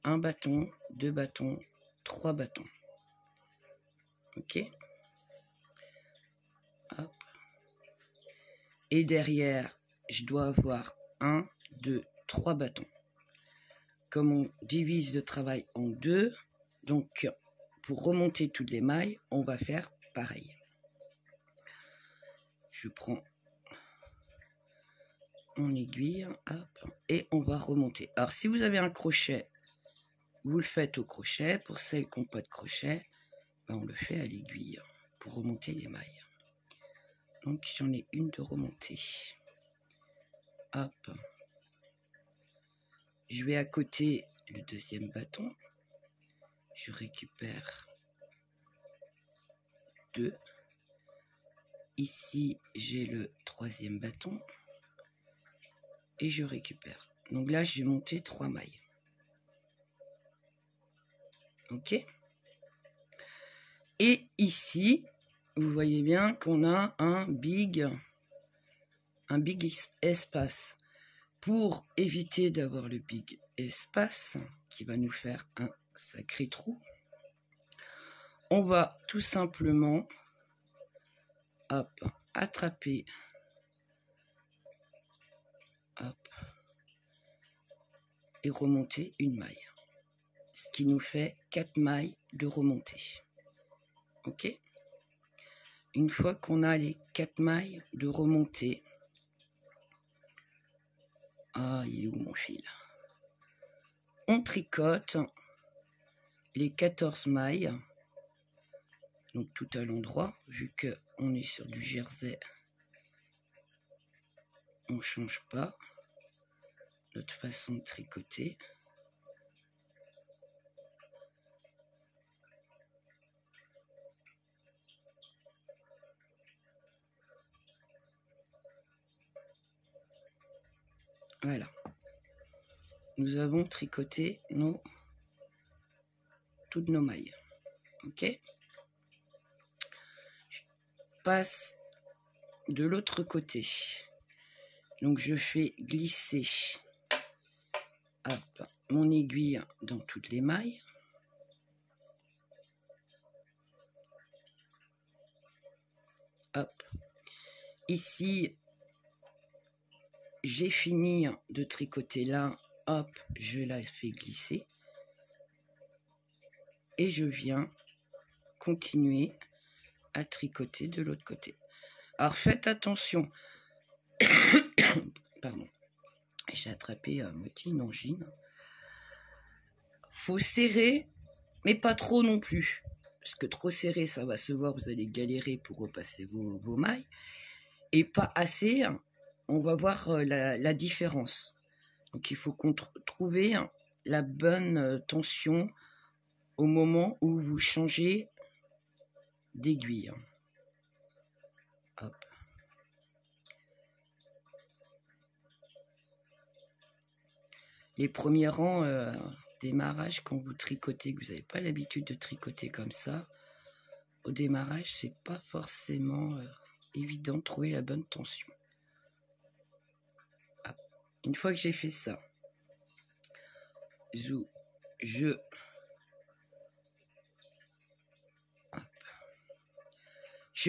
1 bâton, 2 bâtons, 3 bâtons. Ok. Hop. Et derrière, je dois avoir 1, 2, 3 bâtons. Comme on divise le travail en deux, donc pour remonter toutes les mailles, on va faire pareil. Je prends mon aiguille, hop, et on va remonter. Alors, si vous avez un crochet, vous le faites au crochet. Pour celles qui n'ont pas de crochet, ben, on le fait à l'aiguille pour remonter les mailles. Donc, j'en ai une de remontée. Hop. Je vais à côté le deuxième bâton. Je récupère 2. Ici, j'ai le troisième bâton. Et je récupère. Donc là, j'ai monté 3 mailles. Ok. Et ici, vous voyez bien qu'on a un big espace. Pour éviter d'avoir le big espace, qui va nous faire un sacré trou, On va tout simplement, hop, attraper, hop, et remonter une maille. Ce qui nous fait 4 mailles de remontée. Ok? Une fois qu'on a les 4 mailles de remontée, ah, il est où mon fil? On tricote les 14 mailles, donc tout à l'endroit, vu qu'on est sur du jersey, on ne change pas notre façon de tricoter. Voilà. Nous avons tricoté toutes nos mailles. Ok? Je passe de l'autre côté. Donc je fais glisser, hop, mon aiguille dans toutes les mailles. Hop. Ici, j'ai fini de tricoter là. Hop, je la fais glisser. Et je viens continuer à tricoter de l'autre côté. Alors faites attention. Pardon. J'ai attrapé moitié une angine. Faut serrer, mais pas trop non plus. Parce que trop serré, ça va se voir, vous allez galérer pour repasser vos mailles. Et pas assez, on va voir la différence. Donc il faut trouver la bonne tension au moment où vous changez d'aiguille. Hop. Les premiers rangs démarrage, quand vous tricotez, que vous n'avez pas l'habitude de tricoter comme ça, au démarrage, c'est pas forcément évident de trouver la bonne tension. Hop. Une fois que j'ai fait ça, je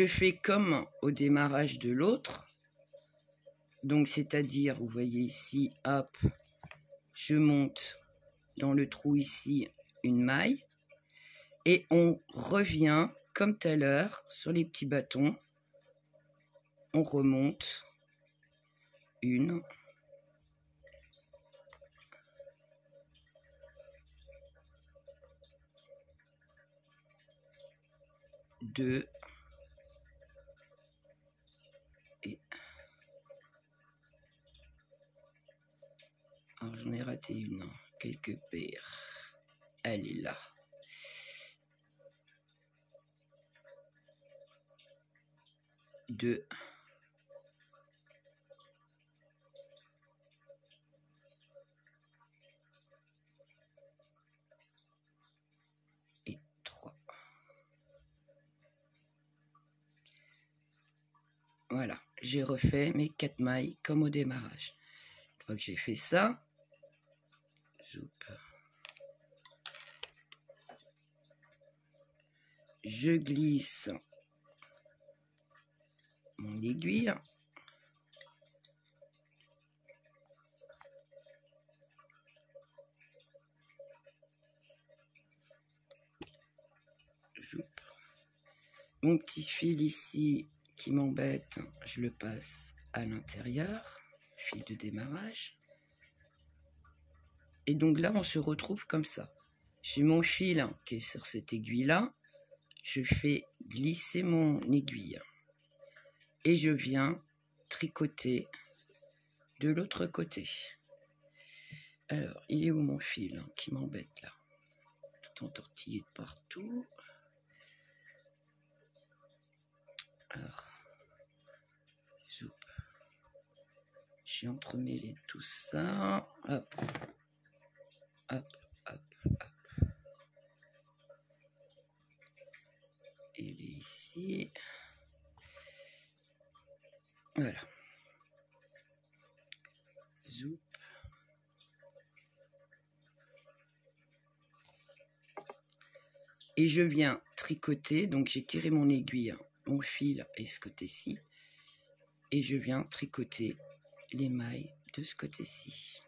fais comme au démarrage de l'autre. Donc, c'est-à-dire, vous voyez ici, hop, je monte dans le trou ici une maille. Et on revient, comme tout à l'heure, sur les petits bâtons. On remonte une. Deux. Et... alors, j'en ai raté une, quelque part. Elle est là. Deux. Et trois. Voilà, j'ai refait mes 4 mailles comme au démarrage. Une fois que j'ai fait ça, je glisse mon aiguille. Mon petit fil ici qui m'embête, je le passe à l'intérieur, fil de démarrage. Et donc là, on se retrouve comme ça. J'ai mon fil qui est sur cette aiguille-là. Je fais glisser mon aiguille. Et je viens tricoter de l'autre côté. Alors, il est où mon fil qui m'embête là? Tout entortillé de partout. Alors, j'ai entremêlé tout ça. Hop, hop, hop, hop. Il est ici. Voilà. Zoup. Et je viens tricoter, donc j'ai tiré mon aiguille, mon fil est ce côté-ci, et je viens tricoter les mailles de ce côté-ci.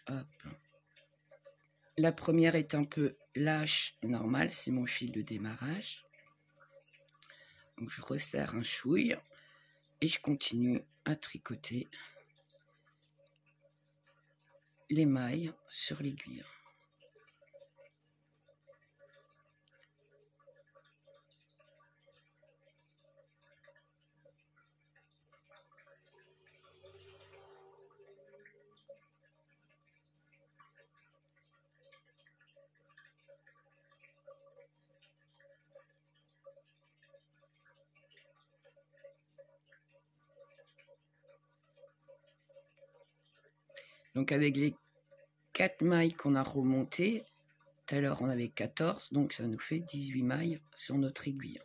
Hop. La première est un peu lâche, normal, c'est mon fil de démarrage. Donc je resserre un chouille et je continue à tricoter les mailles sur l'aiguille. Donc avec les 4 mailles qu'on a remontées, tout à l'heure on avait 14, donc ça nous fait 18 mailles sur notre aiguille.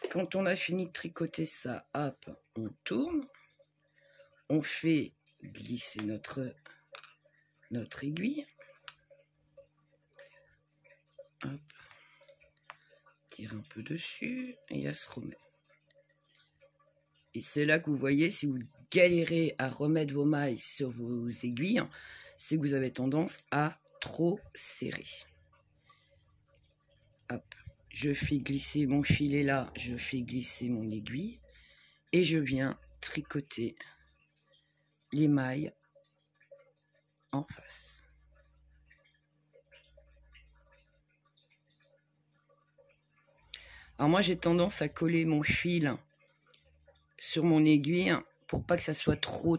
Quand on a fini de tricoter ça, hop, on tourne, on fait glisser notre aiguille. Hop, tire un peu dessus et elle se remet. Et c'est là que vous voyez, si vous galérez à remettre vos mailles sur vos aiguilles, c'est que vous avez tendance à trop serrer. Hop, je fais glisser mon filet là, je fais glisser mon aiguille et je viens tricoter les mailles en face. Alors moi j'ai tendance à coller mon fil sur mon aiguille pour pas que ça soit trop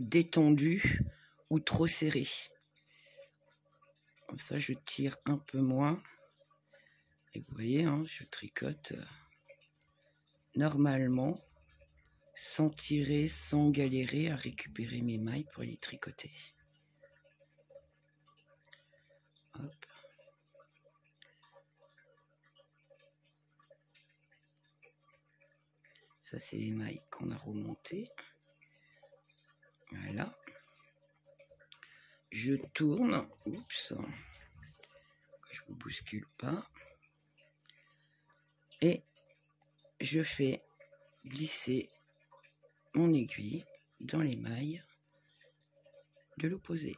détendu ou trop serré. Comme ça je tire un peu moins et vous voyez, hein, je tricote normalement sans tirer, sans galérer à récupérer mes mailles pour les tricoter. Hop. Ça, c'est les mailles qu'on a remontées. Voilà. Je tourne. Oups. Que je ne vous bouscule pas. Et je fais glisser mon aiguille dans les mailles de l'opposé.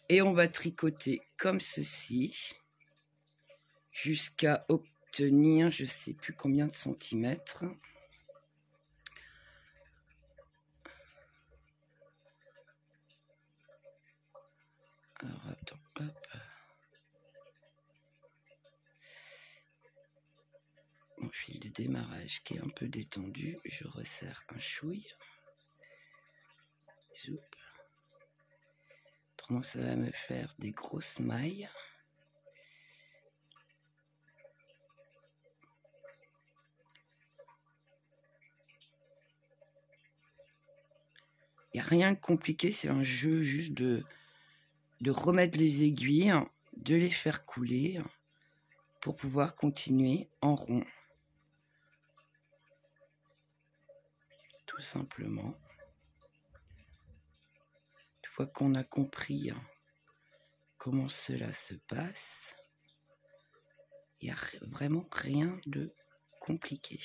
Et on va tricoter comme ceci jusqu'à obtenir, je ne sais plus combien de centimètres. Alors, attends, hop. Mon fil de démarrage qui est un peu détendu, je resserre un chouille. Zoup. Autrement, ça va me faire des grosses mailles. Il n'y a rien de compliqué, c'est un jeu juste de remettre les aiguilles, de les faire couler pour pouvoir continuer en rond. Tout simplement. Une fois qu'on a compris comment cela se passe, il n'y a vraiment rien de compliqué.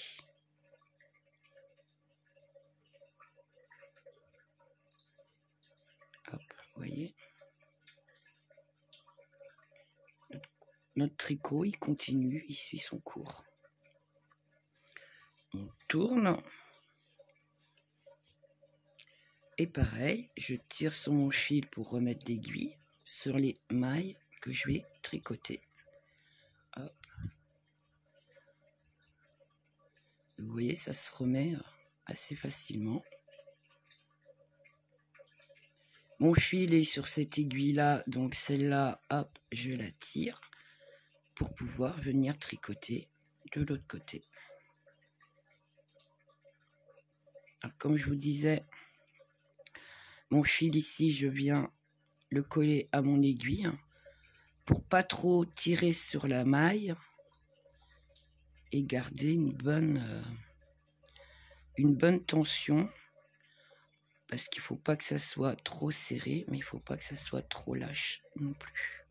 Hop, vous voyez. Notre tricot, il continue, il suit son cours. On tourne. Et pareil, je tire sur mon fil pour remettre l'aiguille sur les mailles que je vais tricoter. Hop. Vous voyez, ça se remet assez facilement. Mon fil est sur cette aiguille-là, donc celle-là, hop, je la tire pour pouvoir venir tricoter de l'autre côté. Alors, comme je vous disais, mon fil ici, je viens le coller à mon aiguille pour pas trop tirer sur la maille et garder une bonne tension parce qu'il ne faut pas que ça soit trop serré, mais il ne faut pas que ça soit trop lâche non plus.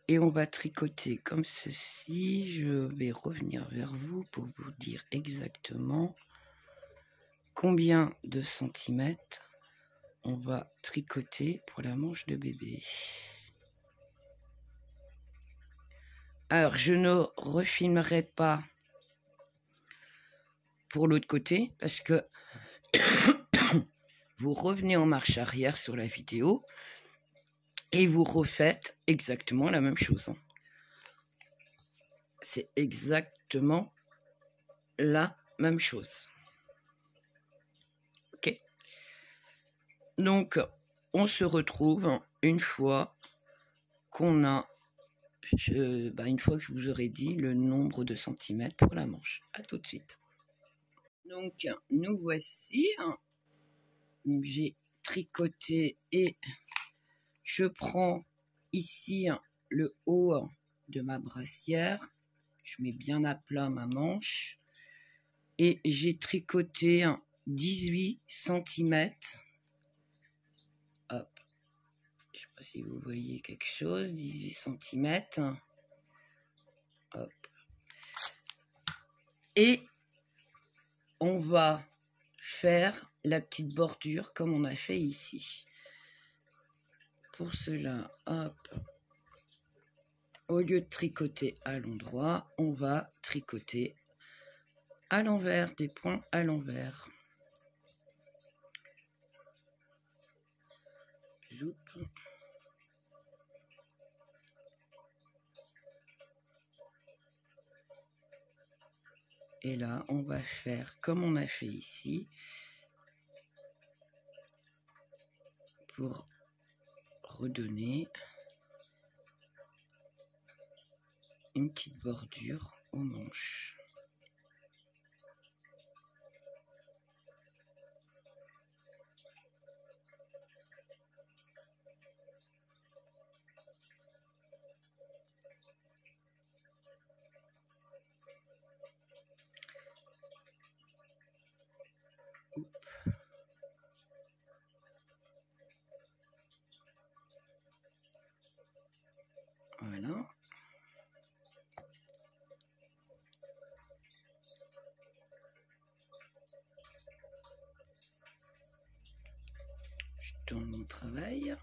Et on va tricoter comme ceci. Je vais revenir vers vous pour vous dire exactement combien de centimètres on va tricoter pour la manche de bébé. Alors, je ne refilmerai pas pour l'autre côté parce que vous revenez en marche arrière sur la vidéo et vous refaites exactement la même chose. C'est exactement la même chose. Ok. Donc, on se retrouve une fois qu'on a, une fois que je vous aurai dit le nombre de centimètres pour la manche. À tout de suite. Donc, nous voici. J'ai tricoté et je prends ici le haut de ma brassière. Je mets bien à plat ma manche. Et j'ai tricoté 18 cm. Hop. Je ne sais pas si vous voyez quelque chose. 18 cm. Hop. Et on va faire la petite bordure comme on a fait ici. Pour cela, hop. Au lieu de tricoter à l'endroit, on va tricoter à l'envers, des points à l'envers. Zoup. Et là, on va faire comme on a fait ici pour redonner une petite bordure aux manches. Voilà. Je tourne mon travail.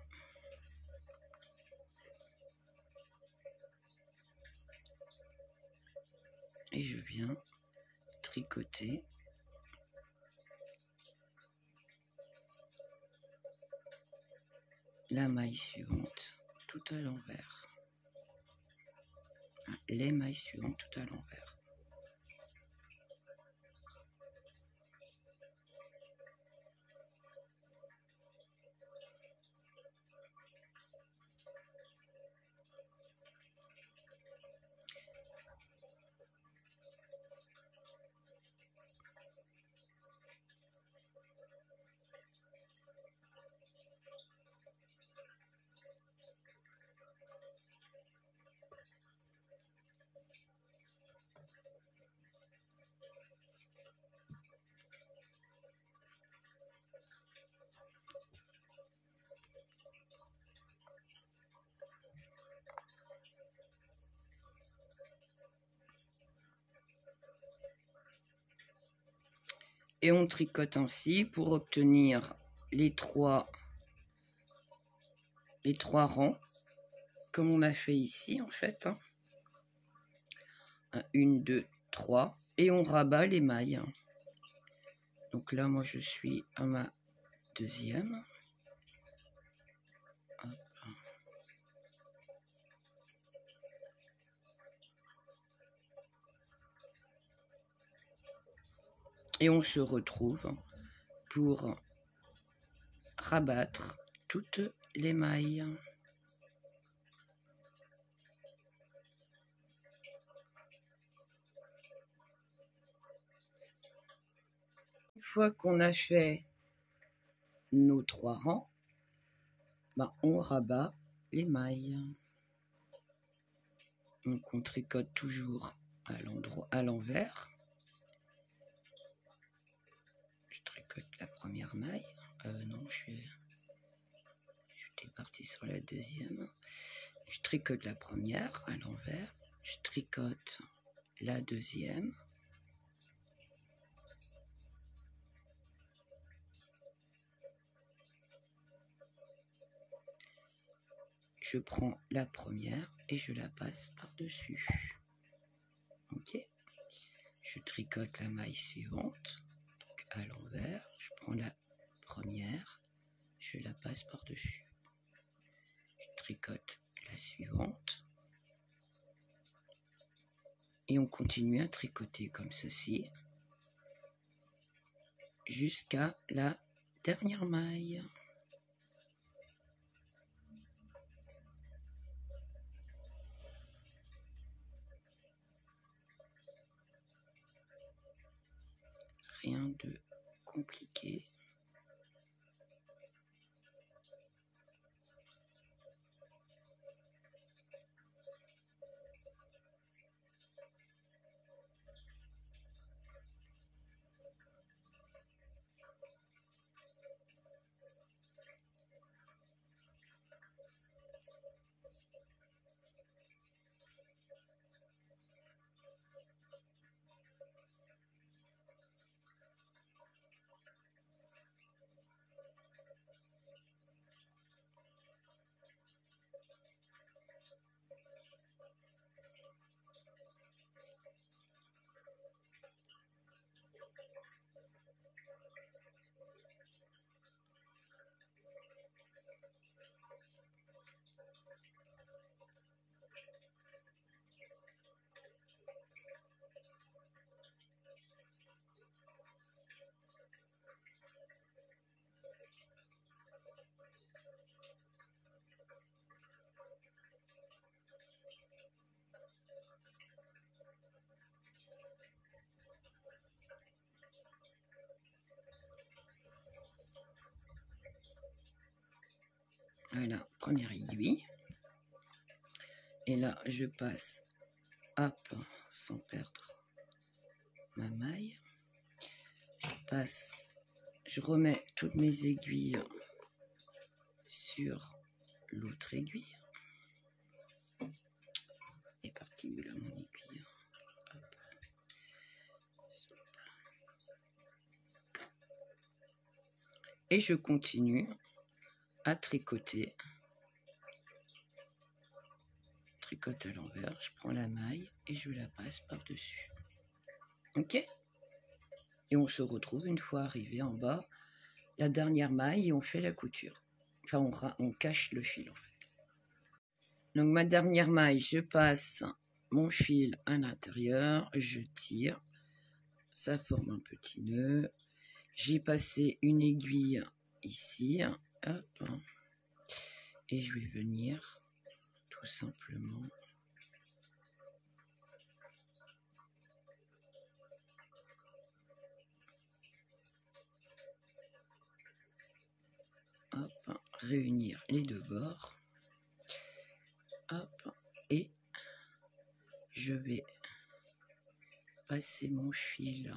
Et je viens tricoter la maille suivante tout à l'envers. Les mailles suivantes tout à l'envers. Et on tricote ainsi pour obtenir les trois rangs, comme on a fait ici en fait. 1, 2, 3. Et on rabat les mailles. Donc là, moi, je suis à ma deuxième. Hop. Et on se retrouve pour rabattre toutes les mailles. Une fois qu'on a fait nos 3 rangs, on rabat les mailles. Donc on tricote toujours à l'envers. Je tricote la première maille. Non, j'étais partie sur la deuxième. Je tricote la première à l'envers. Je tricote la deuxième. Je prends la première et je la passe par-dessus. Ok. Je tricote la maille suivante. Donc à l'envers, je prends la première, je la passe par-dessus. Je tricote la suivante. Et on continue à tricoter comme ceci jusqu'à la dernière maille. Rien de compliqué. Voilà, première aiguille. Et là, je passe, hop, sans perdre ma maille. Je remets toutes mes aiguilles sur l'autre aiguille. Et parti là mon aiguille. Hop. Et je continue à tricoter. Tricote à l'envers, je prends la maille et je la passe par-dessus. Ok? Et on se retrouve une fois arrivé en bas, la dernière maille, et on fait la couture. Enfin, on cache le fil en fait. Donc ma dernière maille, je passe mon fil à l'intérieur, je tire, ça forme un petit nœud. J'ai passé une aiguille ici, hop, et je vais venir tout simplement hop, réunir les deux bords, hop, et je vais passer mon fil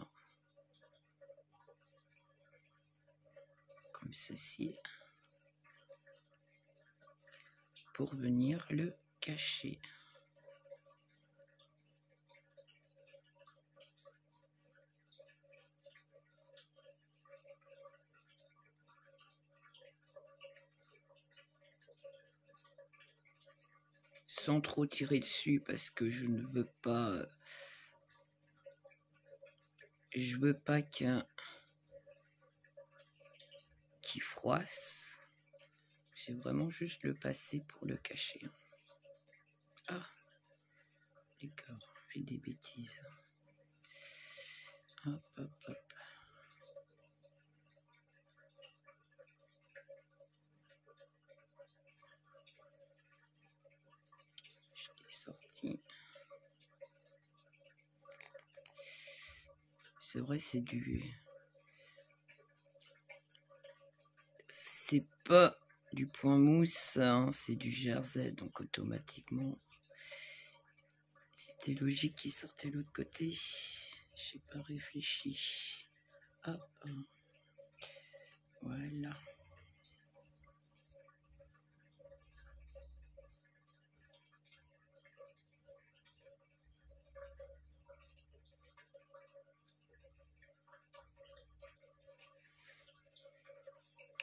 comme ceci pour venir le cacher. Sans trop tirer dessus parce que je ne veux pas qu'il froisse. C'est vraiment juste le passer pour le cacher. Ah, d'accord, je fais des bêtises. Hop, hop, hop. Je l'ai sorti. C'est vrai, c'est pas du point mousse, hein, c'est du jersey, donc automatiquement, C'était logique qu'il sortait de l'autre côté. J'ai pas réfléchi. Hop. Voilà.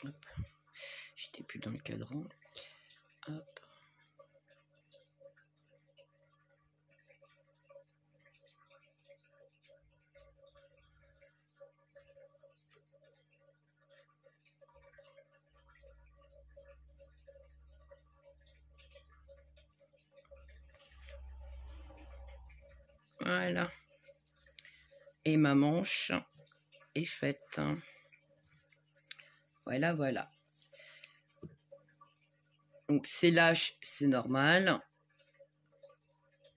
Hop. J'étais plus dans le cadran. Hop. Voilà. Et ma manche est faite. Voilà, voilà. Donc c'est lâche, c'est normal.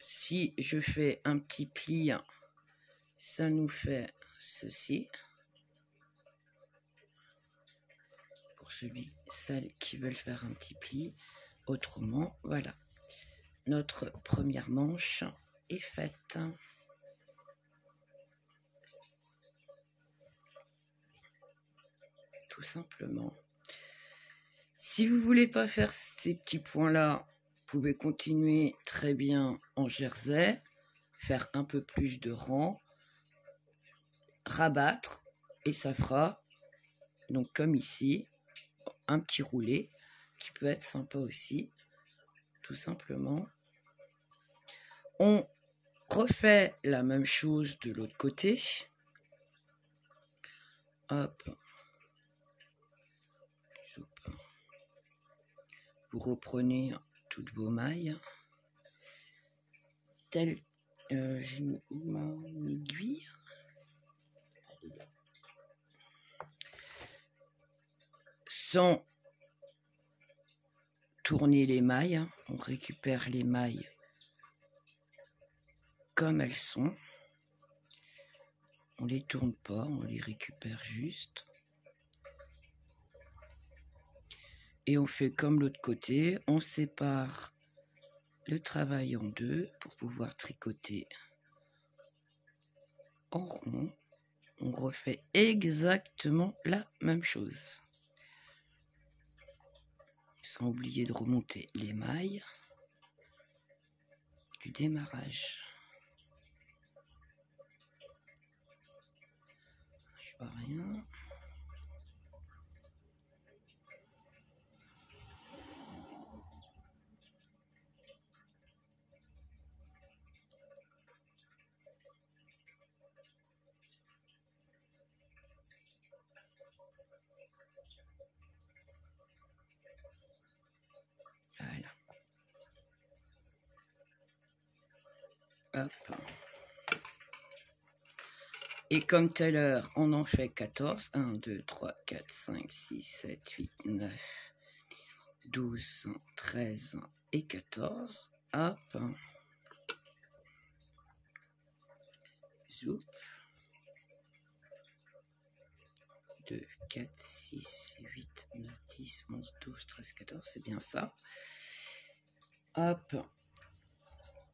Si je fais un petit pli, ça nous fait ceci. Pour celles qui veulent faire un petit pli. Autrement, voilà. Notre première manche est faite. Tout simplement. Si vous voulez pas faire ces petits points-là, vous pouvez continuer très bien en jersey, faire un peu plus de rang, rabattre, et ça fera, donc comme ici, un petit roulé qui peut être sympa aussi, tout simplement. On refait la même chose de l'autre côté. Hop. Vous reprenez toutes vos mailles. J'ai mis mon aiguille. Sans tourner les mailles, on récupère les mailles comme elles sont. On les tourne pas, on les récupère juste. Et on fait comme l'autre côté, on sépare le travail en deux pour pouvoir tricoter en rond. On refait exactement la même chose. Sans oublier de remonter les mailles du démarrage. Je vois rien. Voilà. Hop. Et comme tout à l'heure, on en fait 14. 1, 2, 3, 4, 5, 6, 7, 8, 9, 12, 13 et 14. Hop. Zoup. 2, 4, 6, 8, 9, 10, 11, 12, 13, 14. C'est bien ça. Hop.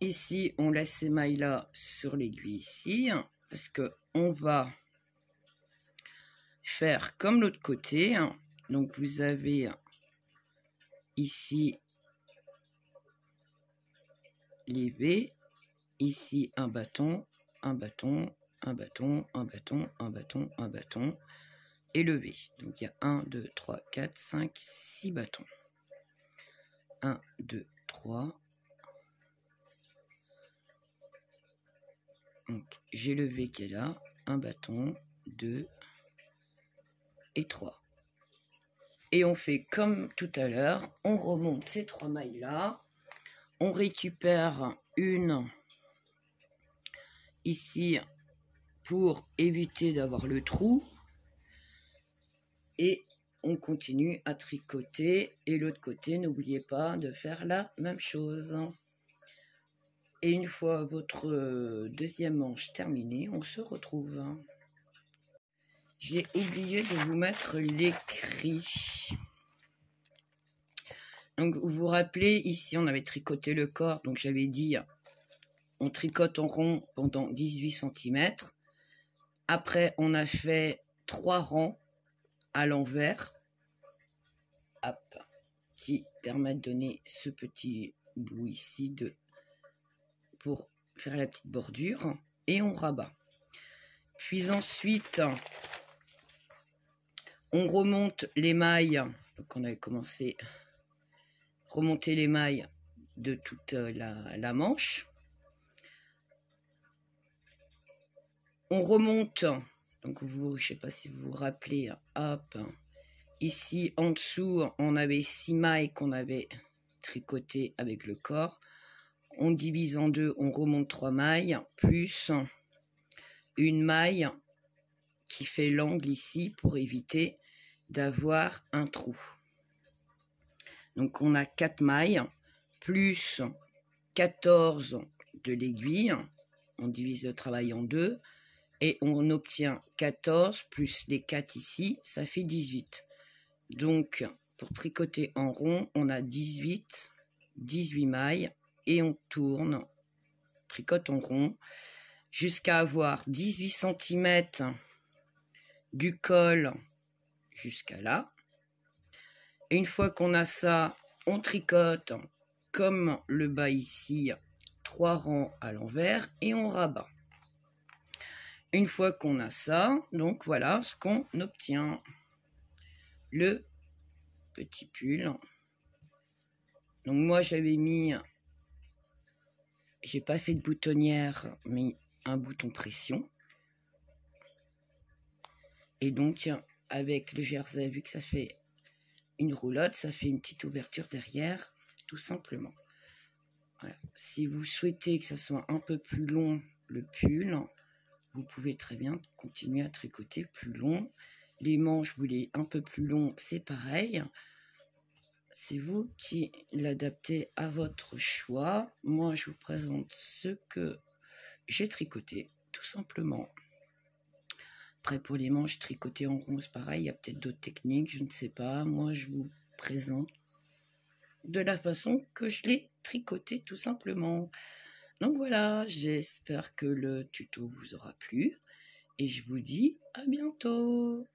Ici, on laisse ces mailles-là sur l'aiguille ici. Parce que on va faire comme l'autre côté. Donc, vous avez ici les V. Ici, un bâton, un bâton, un bâton, un bâton, un bâton, un bâton. Et le V. Donc, il y a 1, 2, 3, 4, 5, 6 bâtons. 1, 2, 3. Donc, j'ai le V qui est là. Un bâton, 2 et 3. Et on fait comme tout à l'heure. On remonte ces 3 mailles-là. On récupère une ici pour éviter d'avoir le trou. Et on continue à tricoter. Et l'autre côté, n'oubliez pas de faire la même chose. Et une fois votre deuxième manche terminée, on se retrouve. J'ai oublié de vous mettre l'écrit. Donc vous vous rappelez, ici on avait tricoté le corps, donc j'avais dit on tricote en rond pendant 18 cm. Après, on a fait 3 rangs à l'envers, hop, qui permettent de donner ce petit bout ici pour faire la petite bordure, et on rabat. Puis ensuite, on remonte les mailles. Donc on avait commencé à remonter les mailles de toute la manche. On remonte, donc je ne sais pas si vous vous rappelez, hop, ici en dessous, on avait 6 mailles qu'on avait tricotées avec le corps. On divise en deux, on remonte 3 mailles, plus une maille qui fait l'angle ici pour éviter d'avoir un trou. Donc on a 4 mailles, plus 14 de l'aiguille. On divise le travail en deux. Et on obtient 14 plus les 4 ici, ça fait 18. Donc, pour tricoter en rond, on a 18 mailles et on tourne, tricote en rond, jusqu'à avoir 18 cm du col jusqu'à là. Et une fois qu'on a ça, on tricote comme le bas ici, 3 rangs à l'envers et on rabat. Une fois qu'on a ça, donc voilà ce qu'on obtient. Le petit pull. Donc moi j'avais mis, j'ai pas fait de boutonnière, mais un bouton pression. Et donc avec le jersey, vu que ça fait une roulotte, ça fait une petite ouverture derrière, tout simplement. Voilà. Si vous souhaitez que ça soit un peu plus long, le pull, vous pouvez très bien continuer à tricoter plus long. Les manches, vous voulez un peu plus long, c'est pareil. C'est vous qui l'adaptez à votre choix. Moi, je vous présente ce que j'ai tricoté, tout simplement. Après, pour les manches tricotées en rond, c'est pareil. Il y a peut-être d'autres techniques, je ne sais pas. Moi, je vous présente de la façon que je l'ai tricoté, tout simplement. Donc voilà, j'espère que le tuto vous aura plu et je vous dis à bientôt.